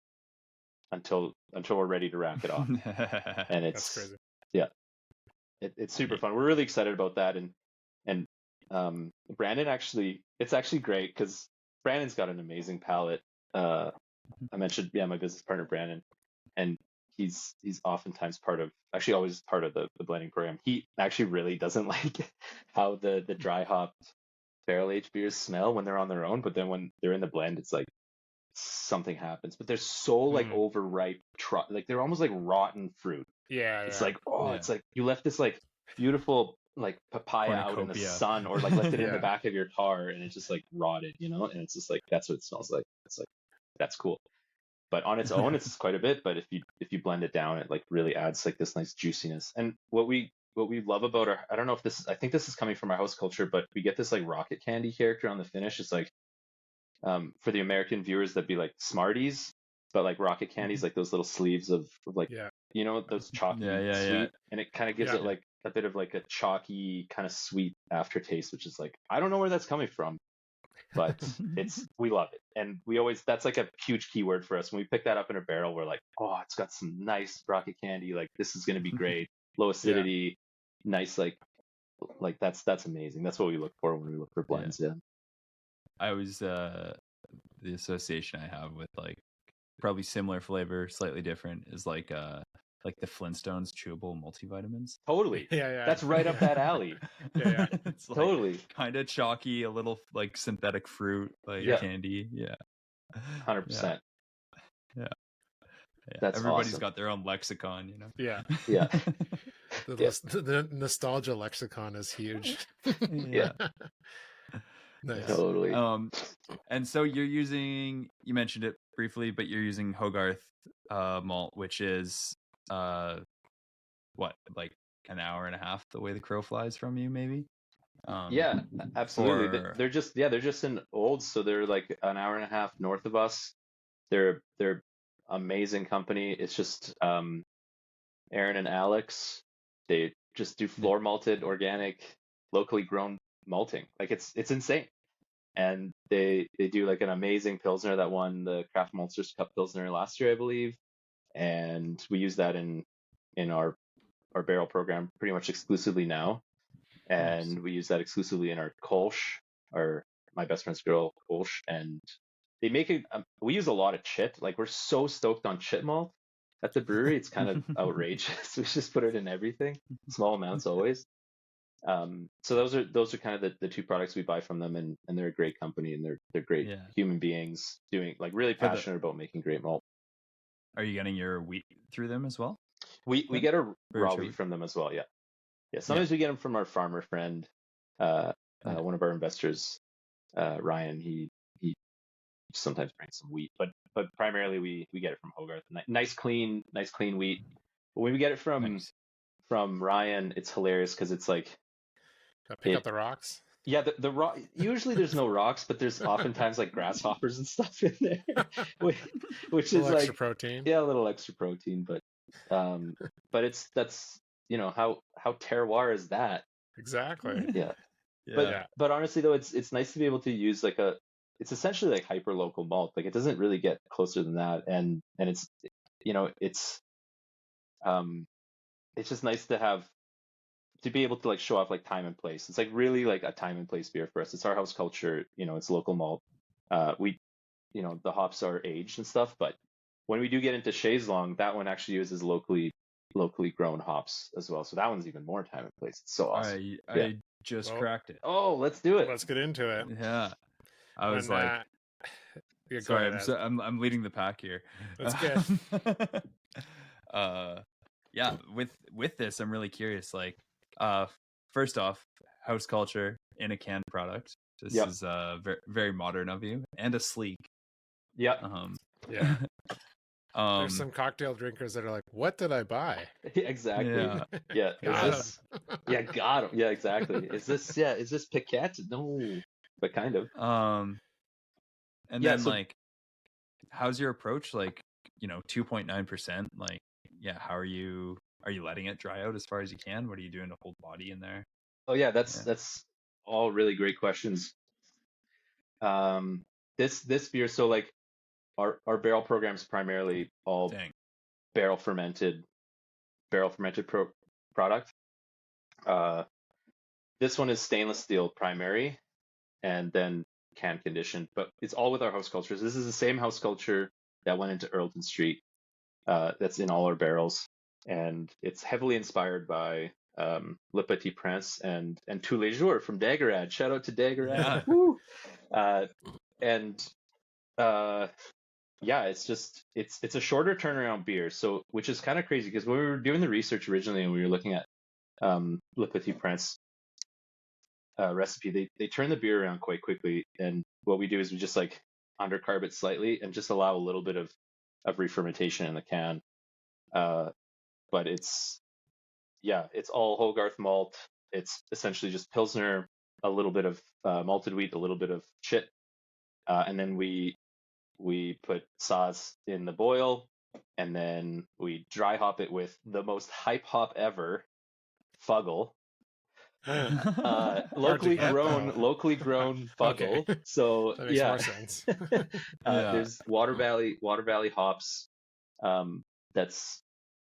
until we're ready to rack it off. And it's that's crazy. Yeah, it's super fun. We're really excited about that. And Brandon, it's actually great, because Brandon's got an amazing palate. I mentioned my business partner Brandon, and he's oftentimes always part of the blending program. He actually really doesn't like how the dry hopped barrel aged beers smell when they're on their own, but then when they're in the blend, it's like something happens. But they're so like overripe, like they're almost like rotten fruit. It's like, it's like you left this like beautiful like papaya out in the sun, or like left it in the back of your car, and it's just like rotted, and it's just like, that's what it smells like. It's like, that's cool. But on its own, it's quite a bit. But if you blend it down, it like really adds like this nice juiciness. And what we love about I don't know if I think this is coming from our house culture, but we get this like rocket candy character on the finish. It's like, for the American viewers, that'd be like Smarties, but like rocket candies, like those little sleeves of like, those chalky sweet, and it kind of gives it like a bit of like a chalky kind of sweet aftertaste, which is like, I don't know where that's coming from, but we love it. And that's like a huge keyword for us. When we pick that up in a barrel, we're like, oh, it's got some nice rocket candy. Like, this is going to be great. Low acidity, nice. Like that's amazing. That's what we look for when we look for blends. Yeah. I always, the association I have with like probably similar flavor, slightly different, is like the Flintstones chewable multivitamins. Totally. Yeah. That's right up that alley. Yeah. It's like totally kind of chalky, a little like synthetic fruit, like candy. Yeah. 100%. Yeah. That's everybody's awesome. got their own lexicon, Yeah. The nostalgia lexicon is huge. Yeah. Nice. Totally. And so you mentioned it briefly, but you're using Hogarth malt, which is what, like an hour and a half the way the crow flies from you, maybe? Yeah, absolutely. They're just in Olds, so they're like an hour and a half north of us. They're amazing company. It's just Aaron and Alex. They just do floor malted, organic, locally grown malting. Like, it's insane. And they do like an amazing Pilsner that won the Craft Maltsters Cup Pilsner last year, I believe. And we use that in our barrel program pretty much exclusively now. And we use that exclusively in our Kolsch, my best friend's girl Kolsch. And they make it. We use a lot of chit. Like we're so stoked on chit malt at the brewery. It's kind of outrageous. We just put it in everything, small amounts always. So those are kind of the two products we buy from them, and they're a great company, and they're great Yeah. human beings doing like really For the- passionate about making great malt. Are you getting your wheat through them as well? We Yeah. get a Very raw true. wheat from them as well. Yeah. Sometimes we get them from our farmer friend, one of our investors, Ryan. He sometimes brings some wheat, but primarily we get it from Hogarth. Nice clean wheat. But when we get it from Nice. Ryan, it's hilarious because it's like Pick up the rocks. yeah, the rock. Usually there's no rocks, but there's oftentimes like grasshoppers and stuff in there, which is Extra like protein. yeah, a little extra protein, but that's how terroir is that? Exactly. Yeah. Yeah. But honestly though, it's nice to be able to use like it's essentially like hyper local malt. Like it doesn't really get closer than that, and it's it's just nice to be able to like show off like time and place. It's like really like a time and place beer for us. It's our house culture, it's local malt. We the hops are aged and stuff, but when we do get into Chaiselong, that one actually uses locally grown hops as well. So that one's even more time and place. It's so awesome. I just cracked it. Oh, let's do it. Let's get into it. Yeah. I was When, like, yeah, go sorry, ahead, Ed. I'm leading the pack here. That's good. Yeah, with this, I'm really curious. Like, first off, house culture in a canned product. This is very, very modern of you, and a sleek. Yeah. Yeah. There's some cocktail drinkers that are like, "What did I buy?" Exactly. Yeah. Got him. Yeah, exactly. Is this Piquette? No, but kind of. And then like, how's your approach? Like, 2.9%. Like, yeah, how are you letting it dry out as far as you can? What are you doing to hold body in there? Oh yeah, that's all really great questions. This beer, so like our barrel program's primarily all barrel fermented product. This one is stainless steel primary, and then can conditioned, but it's all with our house cultures. This is the same house culture that went into Earlton Street. That's in all our barrels, and it's heavily inspired by Le Petit Prince and Tous les Jours from Daggerad. Shout out to Daggerad. Yeah. Woo! Yeah, it's a shorter turnaround beer, so which is kind of crazy because when we were doing the research originally and we were looking at Le Petit Prince recipe, they turn the beer around quite quickly, and what we do is we just like undercarb it slightly and just allow a little bit of re-fermentation in the can. But it's all Hogarth malt. It's essentially just Pilsner, a little bit of malted wheat, a little bit of chit, and then we put sauce in the boil, and then we dry hop it with the most hype hop ever, Fuggle. Locally grown Fuggle. Okay. So that makes more sense. There's Water Valley hops. That's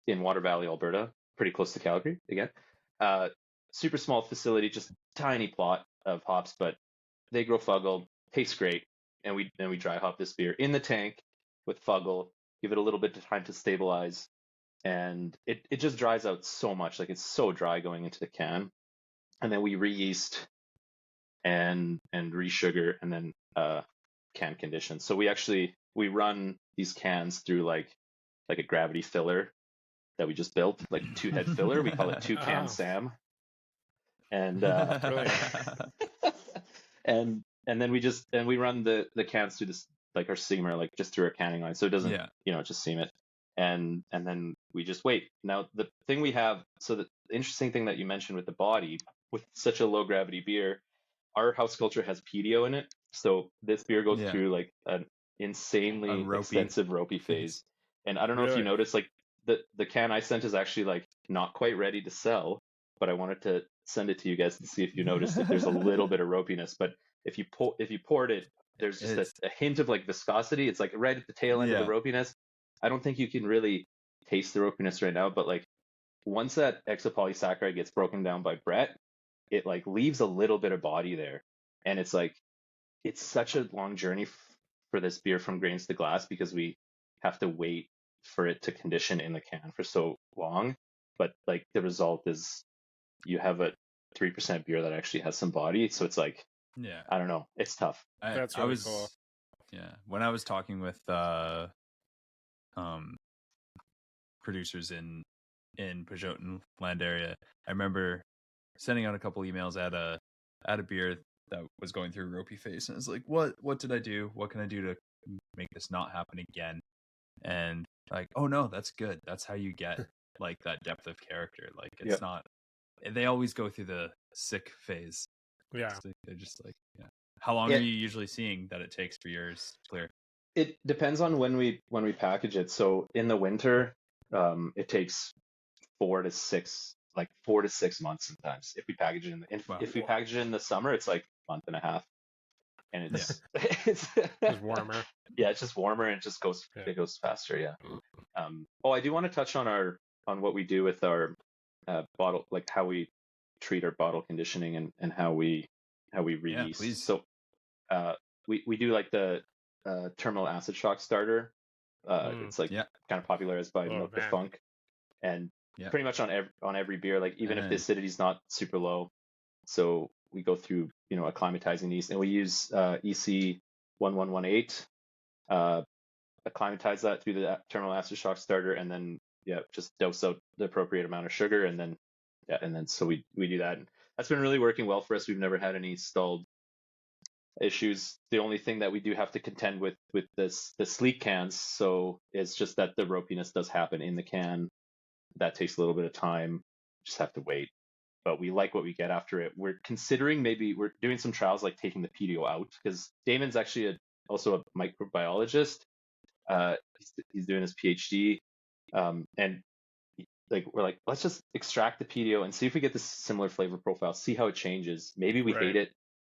in Water Valley, Alberta, pretty close to Calgary again. Super small facility, just tiny plot of hops, but they grow Fuggle, tastes great, and we dry hop this beer in the tank with Fuggle, give it a little bit of time to stabilize, and it just dries out so much, like it's so dry going into the can, and then we re-yeast and re-sugar, and then can condition. So we run these cans through like a gravity filler that we just built, like a 2-head filler. We call it 2-can Sam. And and then we run the cans through this, like our seamer, like just through our canning line, so it doesn't just seam it. And then we just wait. Now the thing we have, so the interesting thing that you mentioned with the body, with such a low gravity beer, our house culture has PDO in it. So this beer goes through like an insanely extensive ropey phase. And I don't know if you noticed, like the can I sent is actually like not quite ready to sell, but I wanted to send it to you guys to see if you noticed that there's a little bit of ropiness. But if you poured it, there's just a hint of like viscosity. It's like right at the tail end of the ropiness. I don't think you can really taste the ropiness right now, but like once that exopolysaccharide gets broken down by Brett, it like leaves a little bit of body there, and it's like it's such a long journey for this beer from grains to glass because we have to wait for it to condition in the can for so long. But like the result is you have a 3% beer that actually has some body. So it's like, Yeah, I don't know, it's tough. That's I really was cool. yeah, when I was talking with producers in Pajottenland area, I remember sending out a couple emails at a beer that was going through a ropey phase, and it's like, what did I do? What can I do to make this not happen again? And like, oh no, that's good. That's how you get like that depth of character. Like it's not. They always go through the sick phase. Yeah. They're just like, yeah. How long are you usually seeing that it takes for yours to clear? It depends on when we package it. So in the winter, it takes 4 to 6 months sometimes. If we package it if we package it in the summer, it's like a month and a half, and it's it's It's warmer. Yeah, it's just warmer and it goes faster. Yeah. I do want to touch on what we do with our bottle, like how we treat our bottle conditioning and how we release. Please. So we do like the terminal acid shock starter. It's like kind of popularized by Milk the Funk, and pretty much on every beer, like even if the acidity is not super low. So we go through, acclimatizing these, and we use EC 1118, acclimatize that through the terminal acid shock starter, and then just dose out the appropriate amount of sugar, and then so we do that. And that's been really working well for us. We've never had any stalled issues. The only thing that we do have to contend with the sleek cans, so it's just that the ropiness does happen in the can. That takes a little bit of time. Just have to wait. But we like what we get after it. We're considering we're doing some trials like taking the PDO out, because Damon's actually also a microbiologist. He's doing his PhD, and like we're like, let's just extract the PDO and see if we get this similar flavor profile. See how it changes. Maybe we hate it,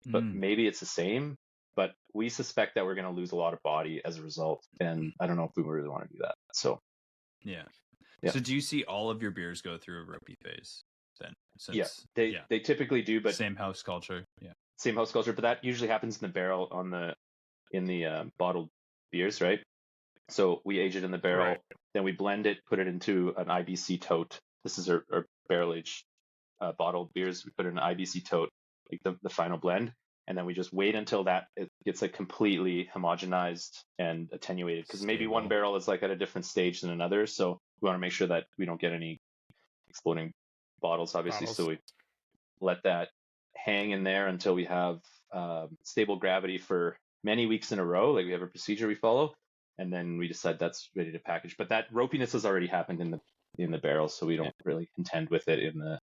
but maybe it's the same. But we suspect that we're going to lose a lot of body as a result, and I don't know if we really want to do that. So yeah. So do you see all of your beers go through a ropey phase then? They typically do, but same house culture. Yeah. Same house culture, but that usually happens in the barrel in the bottled beers, right? So we age it in the barrel, then we blend it, put it into an IBC tote. This is our barrel aged bottled beers. We put it in an IBC tote, like the final blend, and then we just wait until it gets like completely homogenized and attenuated, because maybe one barrel is like at a different stage than another. So we want to make sure that we don't get any exploding bottles, obviously. So we let that hang in there until we have stable gravity for many weeks in a row. Like we have a procedure we follow, and then we decide that's ready to package. But that ropiness has already happened in the barrel, so we don't really contend with it in the.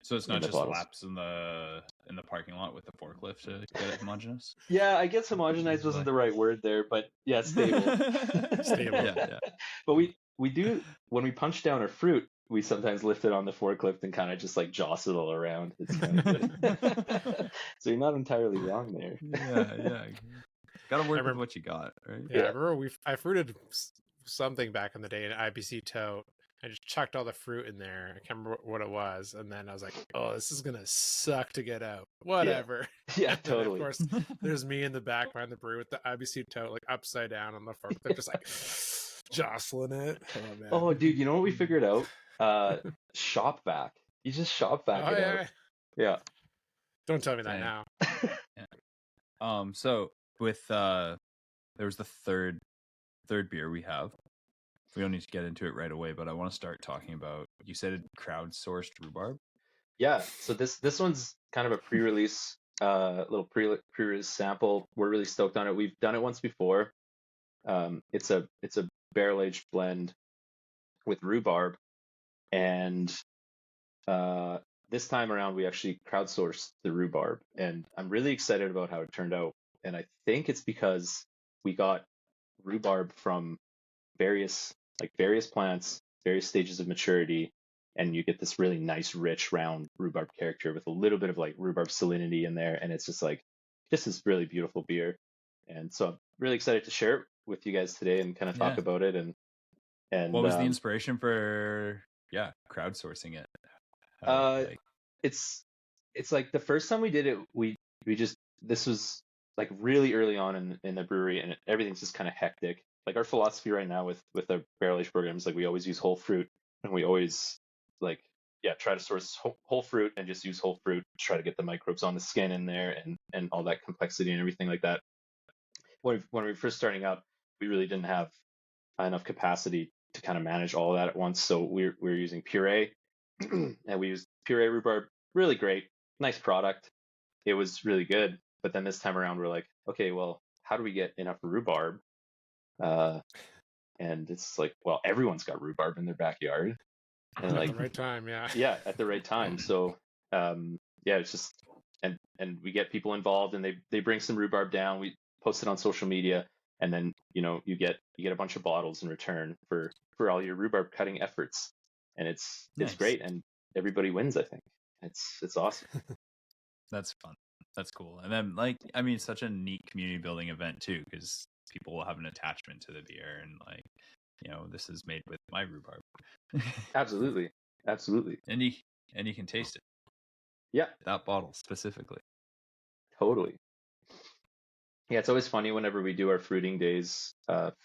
So it's not just laps in the parking lot with the forklift to get it homogenous? Yeah, I guess homogenized wasn't the right word there, but yeah, stable. Stable. Yeah. But we do, when we punch down our fruit, we sometimes lift it on the forklift and kind of just like jostle it around. It's kind of good. So you're not entirely wrong there. Yeah. Gotta work with what you got, right? Yeah, I remember I fruited something back in the day in IBC tote. I just chucked all the fruit in there. I can't remember what it was. And then I was like, oh, this is going to suck to get out. Whatever. Yeah, totally. Of course, there's me in the back behind the brewery with the IBC tote, like upside down on the fork. They're just like jostling it. Oh, man. Oh, dude, you know what we figured out? Shop vac. You just shop vac it out. Yeah. Don't tell me that now. Yeah. So with there was the third beer we have. We don't need to get into it right away, but I want to start talking about, you said crowdsourced rhubarb. Yeah. So this one's kind of a pre-release, little pre-release sample. We're really stoked on it. We've done it once before. It's a barrel aged blend with rhubarb, and this time around we actually crowdsourced the rhubarb, and I'm really excited about how it turned out. And I think it's because we got rhubarb from various plants, various stages of maturity, and you get this really nice, rich, round rhubarb character with a little bit of like rhubarb salinity in there, and it's just like, this is really beautiful beer. And so I'm really excited to share it with you guys today and kind of talk about it. And what was the inspiration for crowdsourcing it? It's like the first time we did it, we just, this was like really early on in the brewery, and everything's just kind of hectic. Like our philosophy right now with our barrel age programs, like we always use whole fruit, and we always like try to source whole fruit and just use whole fruit, try to get the microbes on the skin in there and all that complexity and everything like that. When we were first starting up, we really didn't have enough capacity to kind of manage all of that at once. So we're using puree, and we used puree rhubarb, really great, nice product. It was really good. But then this time around, we're like, okay, well, how do we get enough rhubarb? And it's like, well, everyone's got rhubarb in their backyard, and At like, the right time, yeah. yeah, at the right time. So, it's just, and we get people involved, and they bring some rhubarb down. We post it on social media, and then you get a bunch of bottles in return for all your rhubarb cutting efforts, and it's Nice. great, and everybody wins. I think it's awesome. That's fun. That's cool. And then, like, I mean, such a neat community building event too, because people will have an attachment to the beer, and like, this is made with my rhubarb. Absolutely. And you can taste it. Yeah, That bottle specifically. totally. Yeah, it's always funny whenever we do our fruiting days.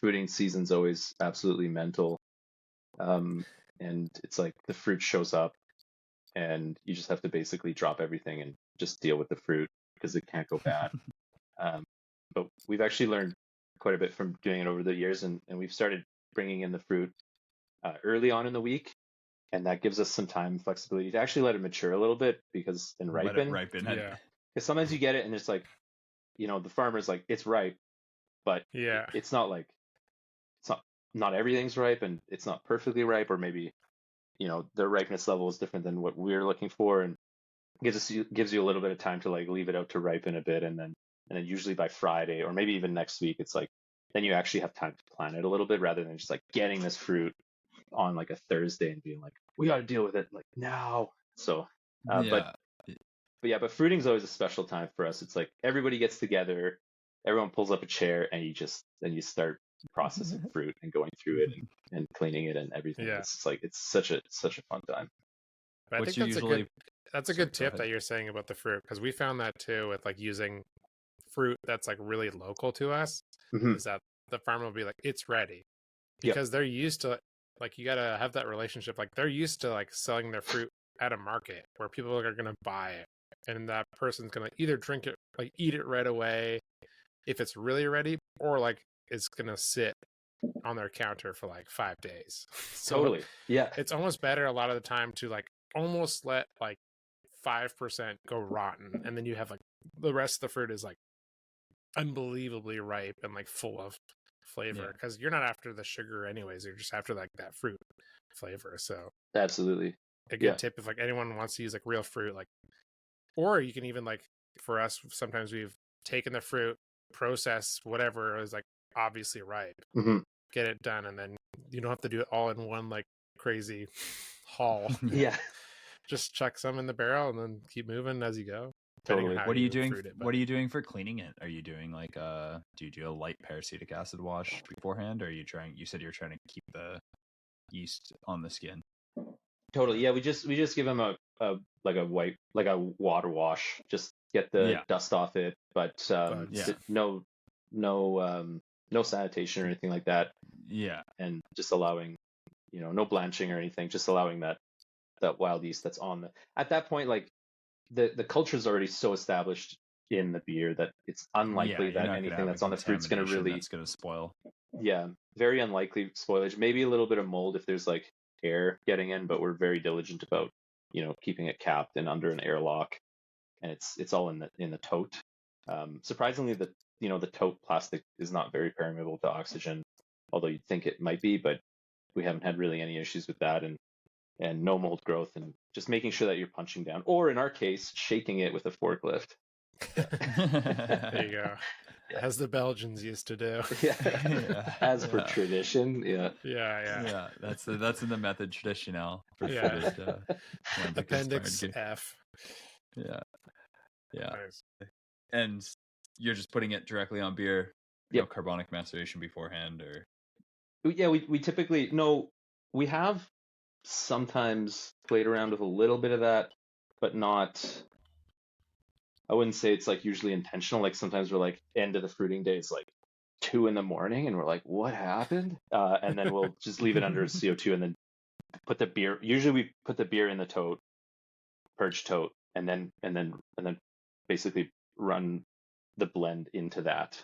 Fruiting season's always absolutely mental. And it's like the fruit shows up, and you just have to basically drop everything and just deal with the fruit because it can't go bad. But we've actually learned quite a bit from doing it over the years, and we've started bringing in the fruit early on in the week, and that gives us some time flexibility to actually let it mature a little bit because and ripen. Let it ripen. Yeah. Because sometimes you get it and it's like, the farmer's like, it's ripe, but Yeah. it's not like, it's not everything's ripe, and it's not perfectly ripe, or maybe the ripeness level is different than what we're looking for, and gives you a little bit of time to like leave it out to ripen a bit, and then usually by Friday or maybe even next week, it's like then you actually have time to plan it a little bit, rather than just like getting this fruit on like a Thursday and being like, we got to deal with it like now. So but fruiting's always a special time for us. It's like everybody gets together, everyone pulls up a chair, and you start processing fruit and going through it and cleaning it and everything. Yeah. It's like it's such a fun time. But I What's think that's a good tip ahead. that you're saying about the fruit, because we found that too with like using fruit that's like really local to us. Mhm. Is that the farmer will be like, it's ready, Yep. because they're used to, like, you gotta have that relationship. Like they're used to like selling their fruit at a market where people are gonna buy it, and that person's gonna either drink it, like eat it right away if it's really ready, or like it's gonna sit on their counter for like 5 days. So Totally. Yeah. it's almost better a lot of the time to like almost let like 5% go rotten, and then you have like the rest of the fruit is like unbelievably ripe and like full of flavor, because you're not after the sugar anyways, you're just after like that fruit flavor. So Absolutely. a good tip if like anyone wants to use like real fruit, like, or you can even like, for us sometimes we've taken the fruit, process whatever is like obviously ripe, Mhm. get it done, and then you don't have to do it all in one like crazy haul. Yeah. Just chuck some in the barrel and then keep moving as you go. depending on Totally. how What are you doing? fruit it, What are you doing for cleaning it? Are you doing like do you do a light paracetic acid wash beforehand, or are you trying? You said you're trying to keep the yeast on the skin. Totally. Yeah, we just give them a water wash, just get the dust off it, but no sanitation or anything like that. Yeah. And just allowing, no blanching or anything, just allowing that wild yeast that's on the, at that point, like the culture is already so established in the beer that it's unlikely that anything that's on the fruit's going to really, that's going to spoil. Yeah, very unlikely spoilage. Maybe a little bit of mold if there's like air getting in, but we're very diligent about, keeping it capped and under an airlock, and it's all in the tote. Surprisingly, the tote plastic is not very permeable to oxygen, although you'd think it might be, but we haven't had really any issues with that, and no mold growth, and just making sure that you're punching down, or in our case, shaking it with a forklift. There you go. Yeah. As the Belgians used to do. As per tradition. Yeah. That's in the method traditional. Appendix F. Yeah. Nice. And you're just putting it directly on beer. No carbonic maceration beforehand, or? Yeah, we typically we have sometimes played around with a little bit of that, but not I wouldn't say it's like usually intentional. Like sometimes we're like end of the fruiting day, it's like 2 a.m. and we're like, what happened? And then we'll just leave it under CO2 and then put the beer. Usually we put the beer in the tote, purge tote, and then basically run the blend into that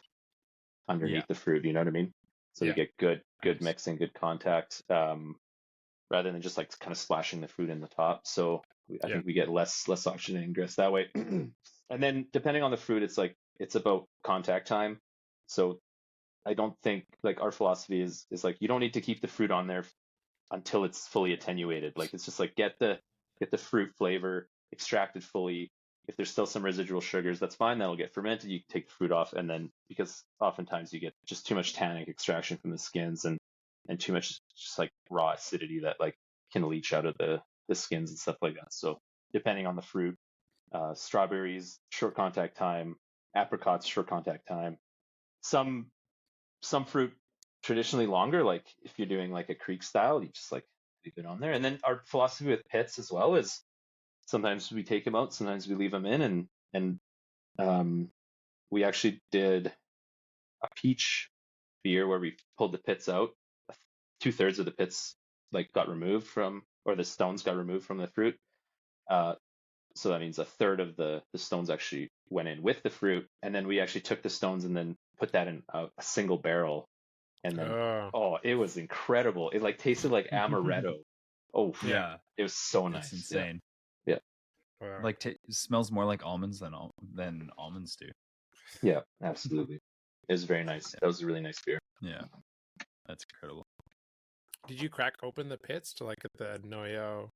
underneath the fruit. You know what I mean? So we get good mixing, good contact, rather than just like kind of splashing the fruit in the top. So I think we get less oxygen ingress that way. And then depending on the fruit, it's about contact time. So I don't think, like, our philosophy is like, you don't need to keep the fruit on there until it's fully attenuated. Like, it's just like get the fruit flavor extracted fully. If there's still some residual sugars, that's fine. That'll get fermented. You can take the fruit off, and then, because oftentimes you get just too much tannic extraction from the skins and too much just like raw acidity that like can leach out of the skins and stuff like that. So depending on the fruit, strawberries, short contact time, apricots, short contact time. Some fruit traditionally longer, like if you're doing like a creek style, you just like leave it on there. And then our philosophy with pits as well is sometimes we take them out, sometimes we leave them in, and we actually did a peach beer where we pulled the pits out. 2/3 of the pits like got removed from, or the stones got removed from the fruit. So that means 1/3 of the stones actually went in with the fruit, and then we actually took the stones and then put that in a single barrel, and then it was incredible. It like tasted like amaretto. Oh Yeah, it was so nice. It's insane. Yeah. Wow. Like it smells more like almonds than almonds do. Yeah, absolutely. It was very nice. That was a really nice beer. Yeah, that's incredible. Did you crack open the pits to like get the Noyo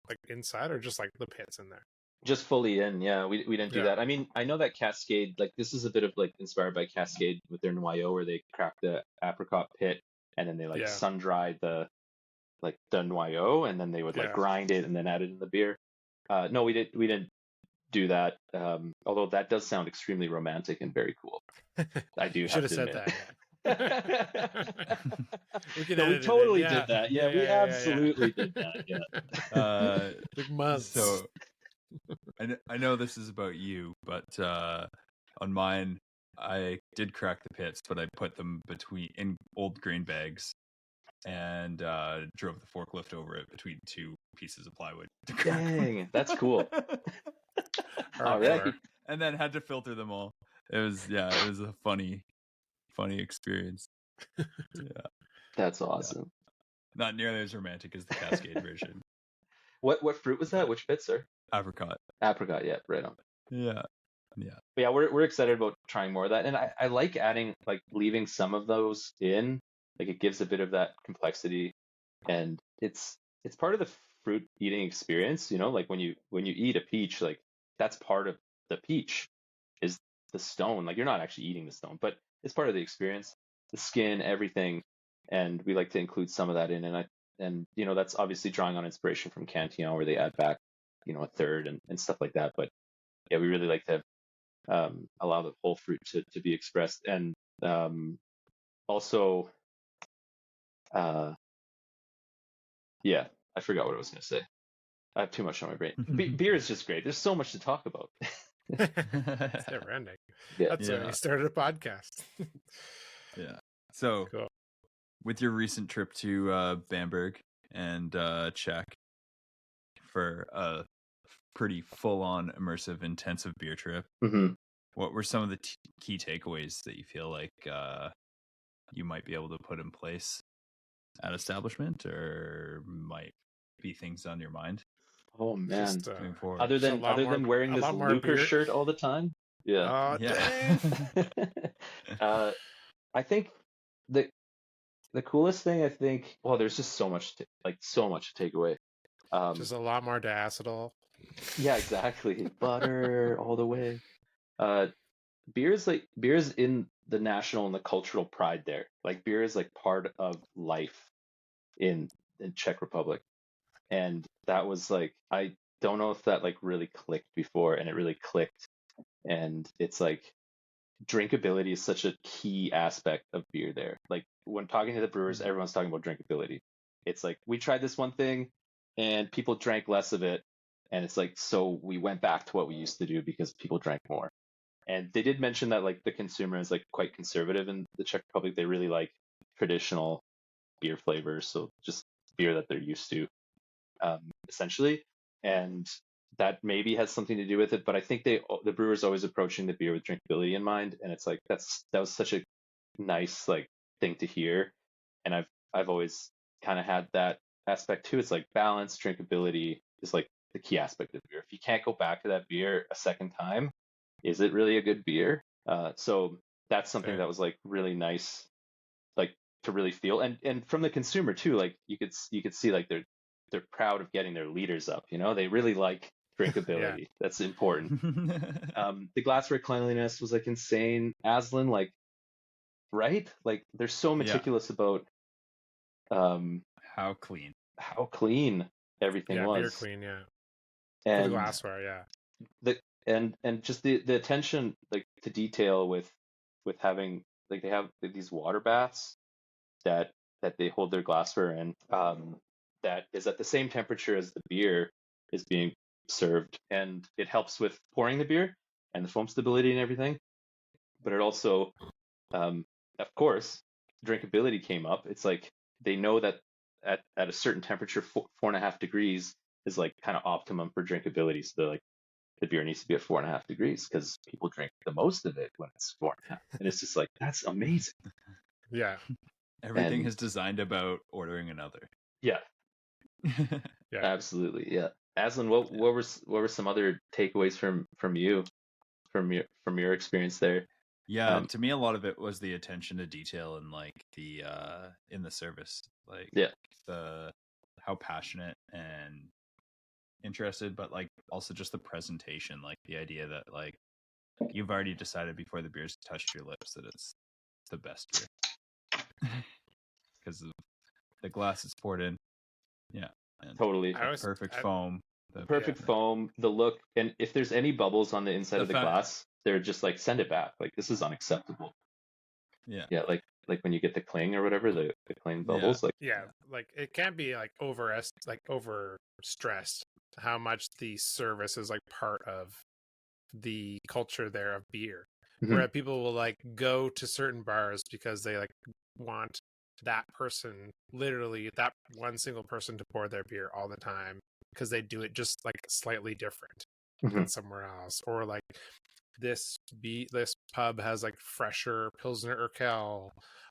like inside, or just like the pits in there? Just fully in, yeah. We didn't do that. I mean, I know that Cascade, like this is a bit of like inspired by Cascade with their Noyo, where they crack the apricot pit and then they like sun dry the Noyo, and then they would like grind it and then add it in the beer. No, we didn't do that. Although that does sound extremely romantic and very cool. I do have to said admit. that. We totally did that. Yeah, we absolutely did that. Yeah. Big months. So I know this is about you, but on mine, I did crack the pits, but I put them in old grain bags and drove the forklift over it between 2 pieces of plywood. Dang, that's cool. All right. And then had to filter them all. It was a funny experience. Yeah. That's awesome. Yeah. Not nearly as romantic as the Cascade version. What fruit was that? Which pit, sir? Apricot. Apricot, yeah, right on. Yeah. But yeah, we're excited about trying more of that. And I like adding, like, leaving some of those in. Like, it gives a bit of that complexity, and it's part of the fruit eating experience, you know, like when you eat a peach, like that's part of the peach is the stone. Like, you're not actually eating the stone, but it's part of the experience, the skin, everything. And we like to include some of that in. And you know, that's obviously drawing on inspiration from Cantillon, where they add back, you know, 1/3 and stuff like that. But yeah, we really like to allow the whole fruit to be expressed. And also, yeah, I forgot what I was going to say. I have too much on my brain. Beer is just great. There's so much to talk about. It's never ending. Yeah. That's why we started a podcast. Yeah. So, cool. With your recent trip to Bamberg and Czech for a pretty full-on immersive, intensive beer trip, what were some of the key takeaways that you feel like you might be able to put in place at establishment, or might be things on your mind? Oh man! Just, other than wearing this Lucre shirt all the time, yeah. I think the coolest thing, there's just so much to take away. Just a lot more diacetyl. Yeah, exactly. Butter all the way. Beer is in the national and the cultural pride there. Like, beer is like part of life in Czech Republic. And that was like, I don't know if that like really clicked before, and it really clicked. And it's like, drinkability is such a key aspect of beer there. Like, when talking to the brewers, everyone's talking about drinkability. It's like, we tried this one thing and people drank less of it, And it's like, so we went back to what we used to do because people drank more. And they did mention that like the consumer is like quite conservative in the Czech Republic. They really like traditional beer flavors, so just beer that they're used to, essentially. And that maybe has something to do with it. But I think the brewers always approaching the beer with drinkability in mind, and it's like that was such a nice like thing to hear. And I've always kind of had that aspect too. It's like balance, drinkability is like the key aspect of beer. If you can't go back to that beer a second time, is it really a good beer? So that's something that was like really nice, like to really feel, and from the consumer too. Like you could see like they're proud of getting their liters up. You know, they really like drinkability. That's important. The glassware cleanliness was like insane. Aslan, like, right? Like they're so meticulous about how clean everything was. Beer clean, and for the glassware, and just the attention like to detail with having like they have these water baths that they hold their glassware in, that is at the same temperature as the beer is being served, and it helps with pouring the beer and the foam stability and everything. But it also, of course, drinkability came up. It's like they know that at a certain temperature, 4.5 degrees is like kind of optimum for drinkability. So they're like, the beer needs to be at 4.5 degrees because people drink the most of it when it's 4.5. And it's just like, that's amazing. Yeah. Everything is designed about ordering another. Yeah. Absolutely. Yeah. Aslan, what were some other takeaways from you, from your experience there? To me, a lot of it was the attention to detail and like the in the service, like how passionate and interested, but like also just the presentation, like the idea that like you've already decided before the beer's touched your lips that it's the best beer because of the glass is poured in. Totally. Perfect foam. Foam, the look, and if there's any bubbles on the inside of the glass, they're just like, send it back. Like, this is unacceptable. Yeah, like when you get the cling or whatever, the cling bubbles. Like it can't be like over stressed how much the service is like part of the culture there of beer. Mm-hmm. Where people will like go to certain bars because they like want that person, literally that one single person, to pour their beer all the time because they do it just like slightly different than somewhere else. Or like this pub has like fresher Pilsner Urquell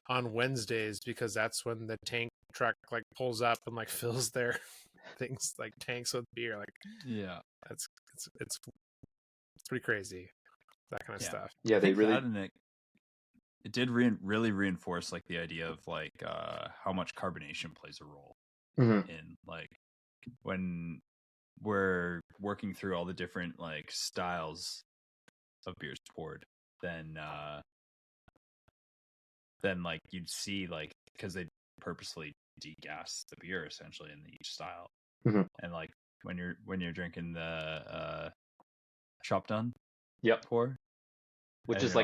on Wednesdays because that's when the tank truck like pulls up and like fills their things like tanks with beer. Like it's pretty crazy, that kind of stuff. Yeah, they really it did really reinforce like the idea of like how much carbonation plays a role in like when we're working through all the different like styles of beers poured, then like you'd see like, because they purposely degas the beer essentially in each style, and like when you're drinking the shop done pour, which is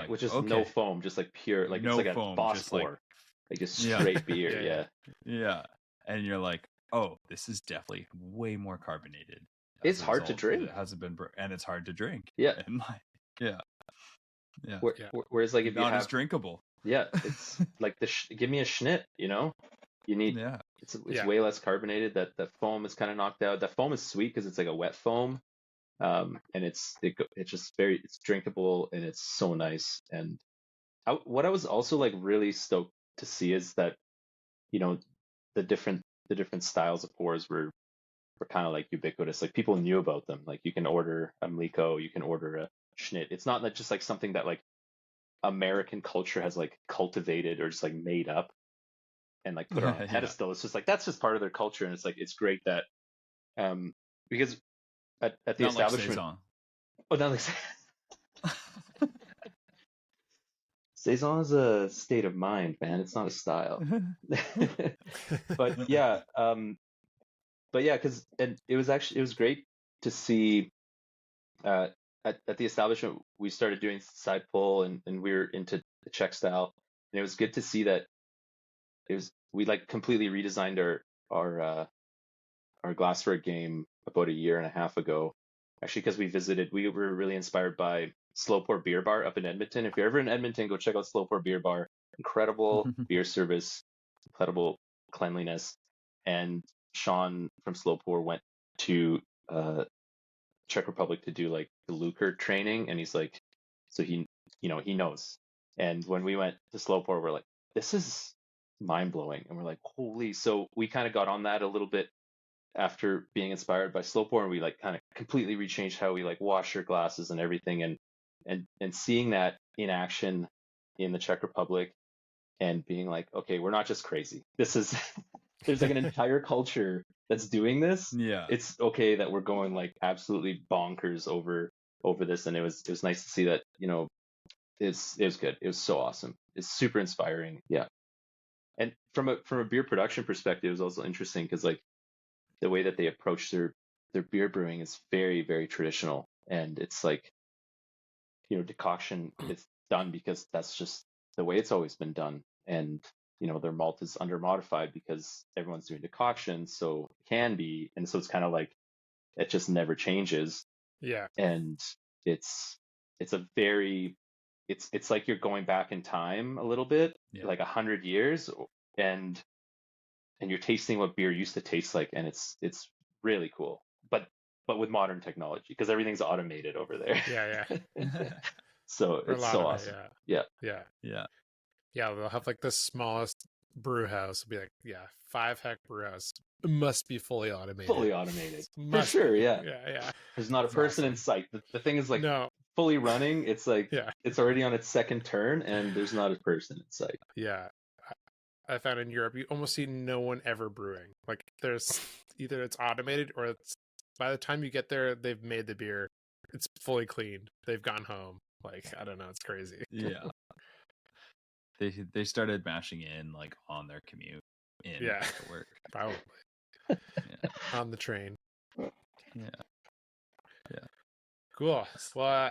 no foam, just like pure, like no, it's like foam, a boss pour, like just straight beer. And you're like, oh, this is definitely way more carbonated. It's hard to drink. It hasn't been, and it's hard to drink. And whereas like if not as drinkable. It's like give me a Schnitt, you know. You need it's way less carbonated. That foam is kind of knocked out. That foam is sweet because it's like a wet foam, and it's just it's drinkable and it's so nice. And what I was also like really stoked to see is that, you know, the different styles of pours were kind of like ubiquitous. Like people knew about them. Like you can order a Mliko, you can order a Schnitt. It's not just like something that like American culture has like cultivated or just like made up and like put on a pedestal. It's just like that's just part of their culture, and it's like it's great that because at the not establishment. Like not like Saison is a state of mind, man. It's not a style. But yeah, because it was great to see at the establishment we started doing side pull, and we were into the Czech style, and it was good to see that we like completely redesigned our glassware game about a year and a half ago, actually, because we were really inspired by Slow Pour Beer Bar up in Edmonton. If you're ever in Edmonton, go check out Slow Pour Beer Bar. Incredible beer service, incredible cleanliness. And Sean from Slow Pour went to Czech Republic to do like the Lucre training, and he's like, so he knows. And when we went to Slow Pour, we're like, this is mind blowing, and we're like, holy! So we kind of got on that a little bit after being inspired by Slow Pour, and we like kind of completely rechanged how we like wash our glasses and everything, and seeing that in action in the Czech Republic, and being like, okay, we're not just crazy. This is there's like an entire culture that's doing this. Yeah. It's okay that we're going like absolutely bonkers over this, and it was nice to see that, it was good. It was so awesome. It's super inspiring. Yeah. And from a beer production perspective, it was also interesting because like the way that they approach their beer brewing is very, very traditional, and it's like, decoction is done because that's just the way it's always been done, and their malt is under modified because everyone's doing decoction, so it can be, and so it's kind of like it just never changes. Yeah. And it's like you're going back in time a little bit, like 100 years, and you're tasting what beer used to taste like, and it's really cool, but with modern technology, because everything's automated over there. Yeah. So For a it's lot so of it, awesome. Yeah. Yeah. They'll have like the smallest brew house. It'll be like 5 brew house. It must be fully automated. For sure. Be. Yeah. There's not a person awesome. in sight. The thing is like no. fully running. It's like Yeah. it's already on its second turn, and there's not a person in sight. Yeah. I found in Europe, you almost see no one ever brewing. Like there's either it's automated, or it's by the time you get there, they've made the beer. It's fully cleaned. They've gone home. Like, I don't know. It's crazy. Yeah. They started mashing in like on their commute in to work. Probably. Yeah. On the train. Yeah. Cool. Well,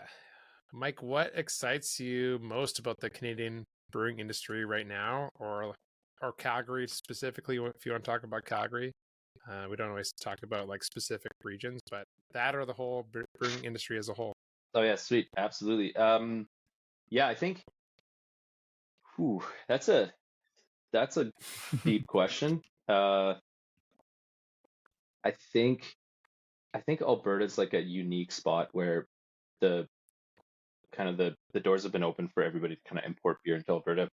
Mike, what excites you most about the Canadian brewing industry right now, or Calgary specifically, if you want to talk about Calgary? We don't always talk about like specific regions, but that or the whole brewing industry as a whole. Oh yeah, sweet, absolutely. I think, that's a deep question. I think Alberta's like a unique spot where the doors have been open for everybody to kind of import beer into Alberta,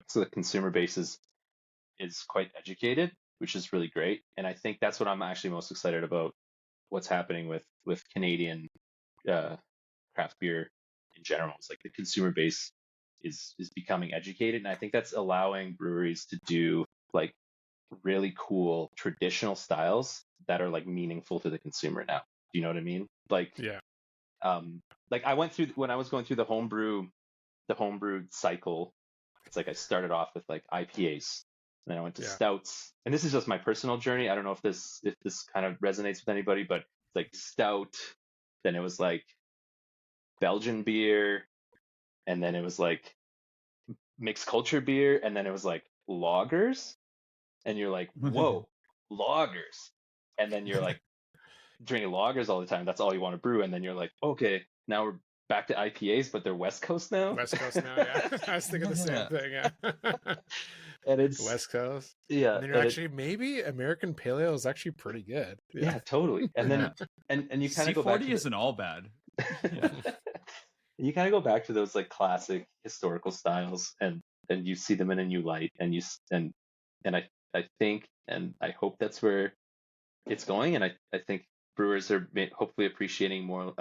so the consumer base is quite educated, which is really great. And I think that's what I'm actually most excited about, what's happening with Canadian craft beer in general. It's like the consumer base is becoming educated, and I think that's allowing breweries to do like really cool traditional styles that are like meaningful to the consumer now. Do you know what I mean? Like, like I went through, when I was going through the homebrew cycle, it's like I started off with like IPAs, and then I went to stouts, and this is just my personal journey. I don't know if this kind of resonates with anybody, but it's like stout, then it was like Belgian beer, and then it was like mixed culture beer, and then it was like lagers, and you're like, whoa, lagers, and then you're like drinking lagers all the time. That's all you want to brew, and then you're like, okay, now we're back to IPAs, but they're West Coast now. Yeah. I was thinking the same thing. Yeah. And it's West Coast. Yeah. And then you're actually, maybe American Pale Ale is actually pretty good. Yeah, totally. And then and you kind of go back to isn't all bad. You kind of go back to those like classic historical styles, and you see them in a new light, and I think, and I hope that's where it's going, and I think brewers are hopefully appreciating more.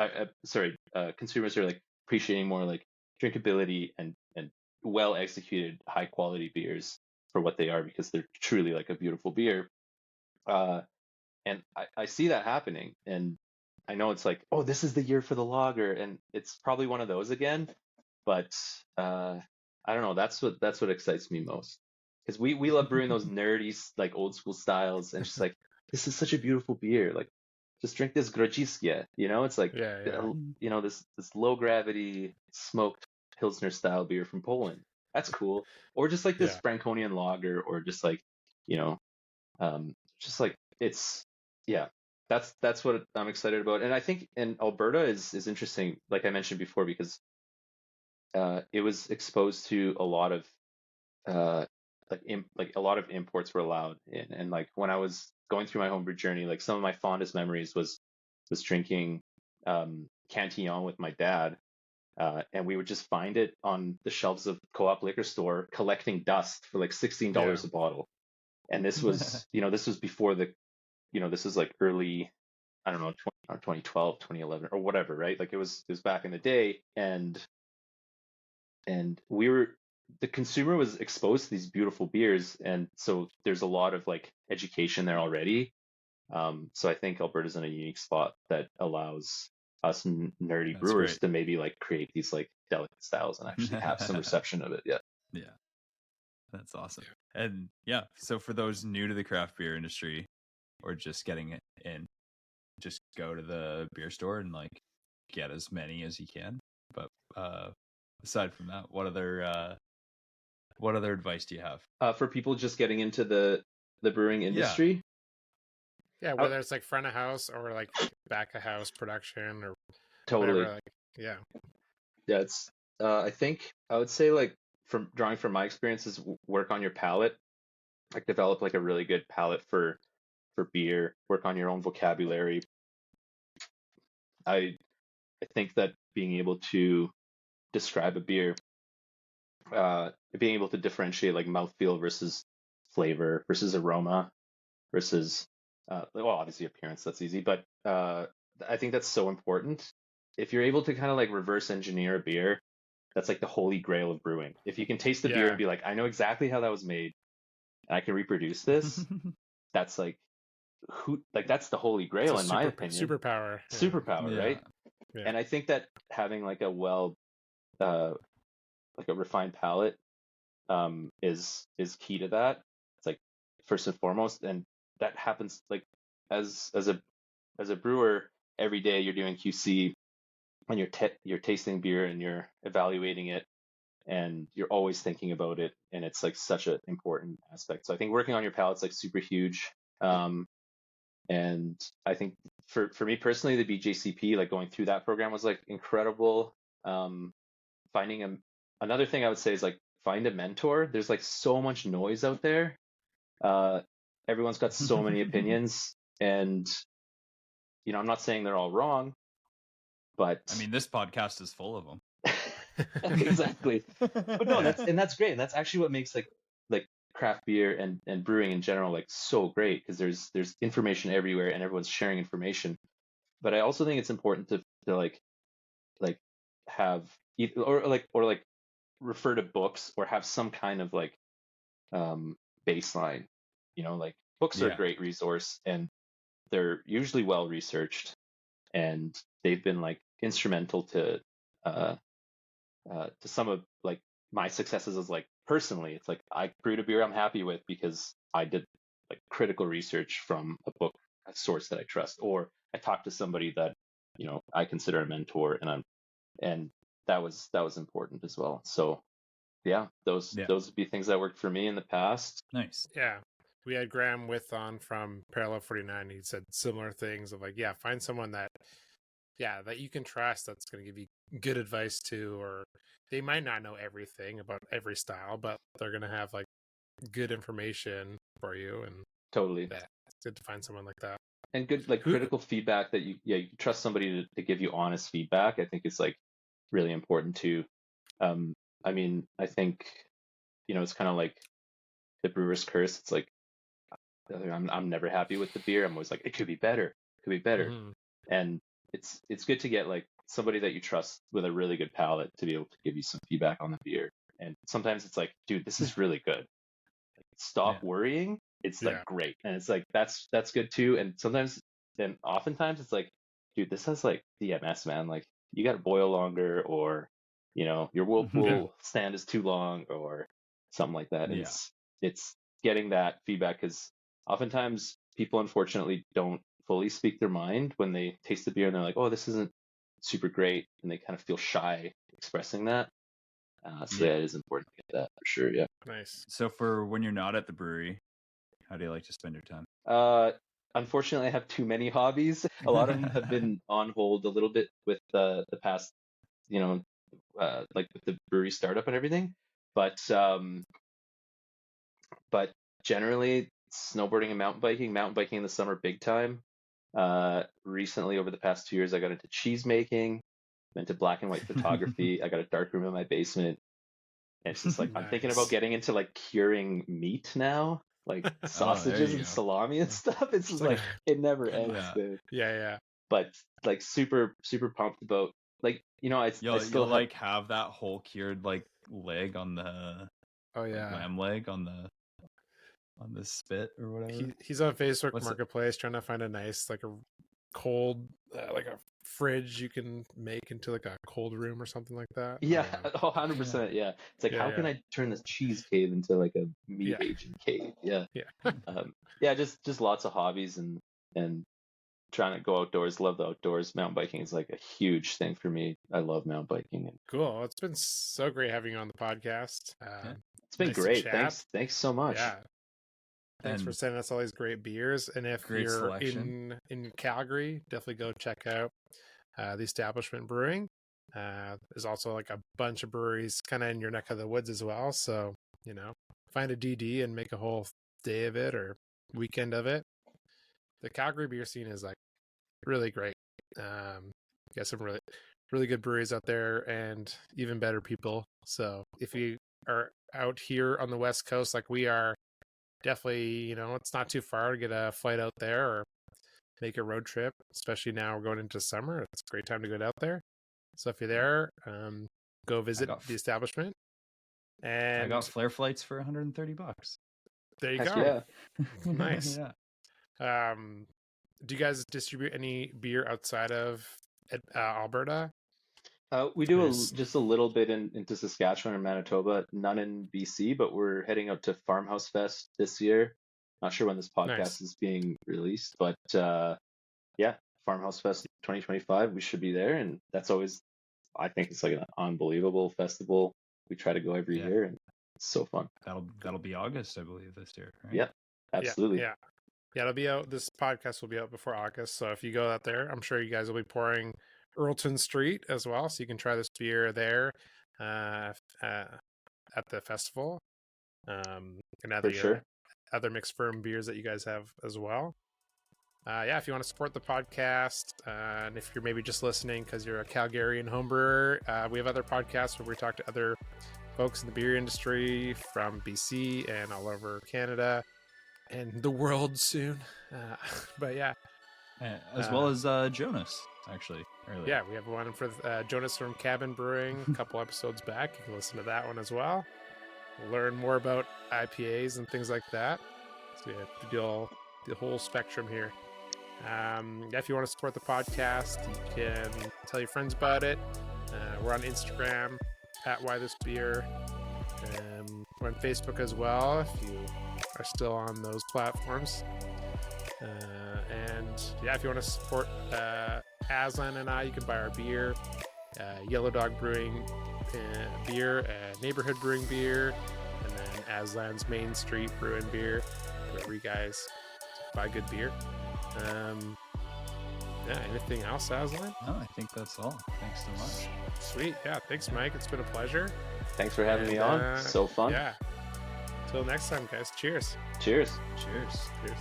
Consumers are like appreciating more like drinkability and well executed high quality beers for what they are, because they're truly like a beautiful beer. And I see that happening, and I know it's like, oh, this is the year for the lager, and it's probably one of those again. But I don't know. That's what excites me most, because we love brewing those nerdy like old school styles, and just like, this is such a beautiful beer. Like, just drink this grodziskie. It's like this low gravity smoked Pilsner style beer from Poland. That's cool. Or just like this Franconian lager, or just like just like it's that's what I'm excited about. And I think in Alberta is interesting, like I mentioned before, because it was exposed to a lot of like a lot of imports were allowed in. And like when I was going through my homebrew journey, like some of my fondest memories was drinking Cantillon with my dad. And we would just find it on the shelves of co-op liquor store, collecting dust for like $16 a bottle. And this was, this was before this was like early, I don't know, 2012, 2011 or whatever, right? Like it was back in the day, and the consumer was exposed to these beautiful beers, and so there's a lot of like education there already. So I think Alberta's in a unique spot that allows us nerdy brewers to maybe like create these like delicate styles and actually have some reception of it. Yeah. That's awesome. And so for those new to the craft beer industry or just getting it in, just go to the beer store and like get as many as you can. But aside from that, what other advice do you have for people just getting into the brewing industry? Yeah, whether it's like front of house or like back of house production or totally whatever, it's I think I would say, like, from drawing from my experiences, work on your palate, like develop like a really good palate for beer, work on your own vocabulary. I think that being able to describe a beer, being able to differentiate like mouthfeel versus flavor versus aroma versus well, obviously appearance, that's easy, but I think that's so important. If you're able to kind of like reverse engineer a beer, that's like the holy grail of brewing. If you can taste the beer and be like, I know exactly how that was made, and I can reproduce this, that's like that's the holy grail in my opinion. Superpower, right? Yeah. And I think that having like a like a refined palate is key to that. It's like first and foremost, and that happens like as a brewer every day. You're doing QC and you're tasting beer and you're evaluating it, and you're always thinking about it, and it's like such an important aspect. So I think working on your palate's like super huge. And I think for me personally, the BJCP, like going through that program was like incredible. Finding another thing I would say is like find a mentor. There's like so much noise out there. Everyone's got so many opinions, and I'm not saying they're all wrong, but I mean, this podcast is full of them. Exactly. But no, that's great. And that's actually what makes like craft beer and brewing in general like so great, because there's information everywhere and everyone's sharing information. But I also think it's important to like have or refer to books or have some kind of like baseline. Like books are a great resource, and they're usually well researched, and they've been like instrumental to some of like my successes. Is like personally, it's like I brewed a beer I'm happy with because I did like critical research from a book, a source that I trust, or I talked to somebody that I consider a mentor, and that was important as well. So those would be things that worked for me in the past. Nice. Yeah, we had Graham on from Parallel 49. He said similar things of like, find someone that you can trust, that's going to give you good advice too, or they might not know everything about every style, but they're going to have like good information for you. And totally, it's good to find someone like that. And good like critical feedback that you trust somebody to give you honest feedback. I think is like really important too. I mean, I think it's kind of like the brewer's curse. It's like I'm never happy with the beer. I'm always like, it could be better. Mm-hmm. And it's good to get like somebody that you trust with a really good palate to be able to give you some feedback on the beer. And sometimes it's like, dude, this is really good. Like, stop worrying. It's like great. And it's like that's good too. And oftentimes it's like, dude, this has like DMS, man. Like you got to boil longer, or your whirlpool stand is too long, or something like that. And it's getting that feedback, because oftentimes people unfortunately don't fully speak their mind when they taste the beer and they're like, oh, this isn't super great, and they kind of feel shy expressing that. So it is important to get that for sure. Yeah. Nice. So for when you're not at the brewery, how do you like to spend your time? unfortunately I have too many hobbies. A lot of them have been on hold a little bit with the past, like with the brewery startup and everything. But generally, snowboarding and mountain biking. Mountain biking in the summer, big time. Recently, over the past 2 years, I got into cheese making, into black and white photography. I got a dark room in my basement. And it's just like I'm thinking about Nice. getting into like curing meat now, like sausages you and go. salami and stuff. It's just like it never ends, Yeah. dude. Yeah. But like super pumped about like I You'll still like have that whole cured like leg on the Oh like, yeah. lamb leg on the spit or whatever. He's on Facebook What's it? Marketplace trying to find a nice like a cold like a fridge you can make into like a cold room or something like that. Yeah, 100%. Yeah. It's like, Yeah, how can I turn this cheese cave into like a meat Yeah. aging cave? Yeah. Yeah. Yeah, just lots of hobbies and trying to go outdoors, love the outdoors. Mountain biking is like a huge thing for me. I love mountain biking. And Cool. It's been so great having you on the podcast. it's been Nice to great. chat. Thanks so much. Yeah. Thanks for And sending us all these great beers. And if great you're selection. in Calgary, definitely go check out the Establishment Brewing. There's also like a bunch of breweries kind of in your neck of the woods as well. So, find a DD and make a whole day of it or weekend of it. The Calgary beer scene is like really great. Got some really, really good breweries out there and even better people. So if you are out here on the West Coast, like we are, definitely, it's not too far to get a flight out there or make a road trip, especially now we're going into summer. It's a great time to get out there. So if you're there, go visit the establishment. And I got flare flights for $130. there you Heck go. yeah. Nice. Yeah. Do you guys distribute any beer outside of Alberta? We do just a little bit into Saskatchewan and Manitoba, none in BC, but we're heading out to Farmhouse Fest this year. Not sure when this podcast is being released, but yeah, Farmhouse Fest 2025, we should be there, and that's always, I think it's like an unbelievable festival. We try to go every year, and it's so fun. That'll be August, I believe, this year, right? Yeah, absolutely. Yeah, it'll be out. This podcast will be out before August, so if you go out there, I'm sure you guys will be pouring Earlton Street as well, so you can try this beer there at the festival. And other mixed firm beers that you guys have as well. If you want to support the podcast, and if you're maybe just listening because you're a Calgarian homebrewer, we have other podcasts where we talk to other folks in the beer industry from BC and all over Canada and the world soon. But yeah. As well as Jonas, actually. Earlier. Yeah, we have one for Jonas from Cabin Brewing a couple episodes back. You can listen to that one as well. Learn more about IPAs and things like that. So yeah, we do the whole spectrum here. If you want to support the podcast, you can tell your friends about it. We're on Instagram at Why This Beer. We're on Facebook as well if you are still on those platforms. If you want to support Aslan and I, you can buy our beer, Yellow Dog Brewing beer, Neighborhood Brewing beer, and then Aslan's Main Street Brewing beer, wherever you guys buy good beer. Anything else, Aslan? No, I think that's all. Thanks so much. Sweet. Yeah, thanks, Mike. It's been a pleasure. Thanks for having me on. So fun. Yeah. Till next time, guys. Cheers. Cheers. Cheers. Cheers.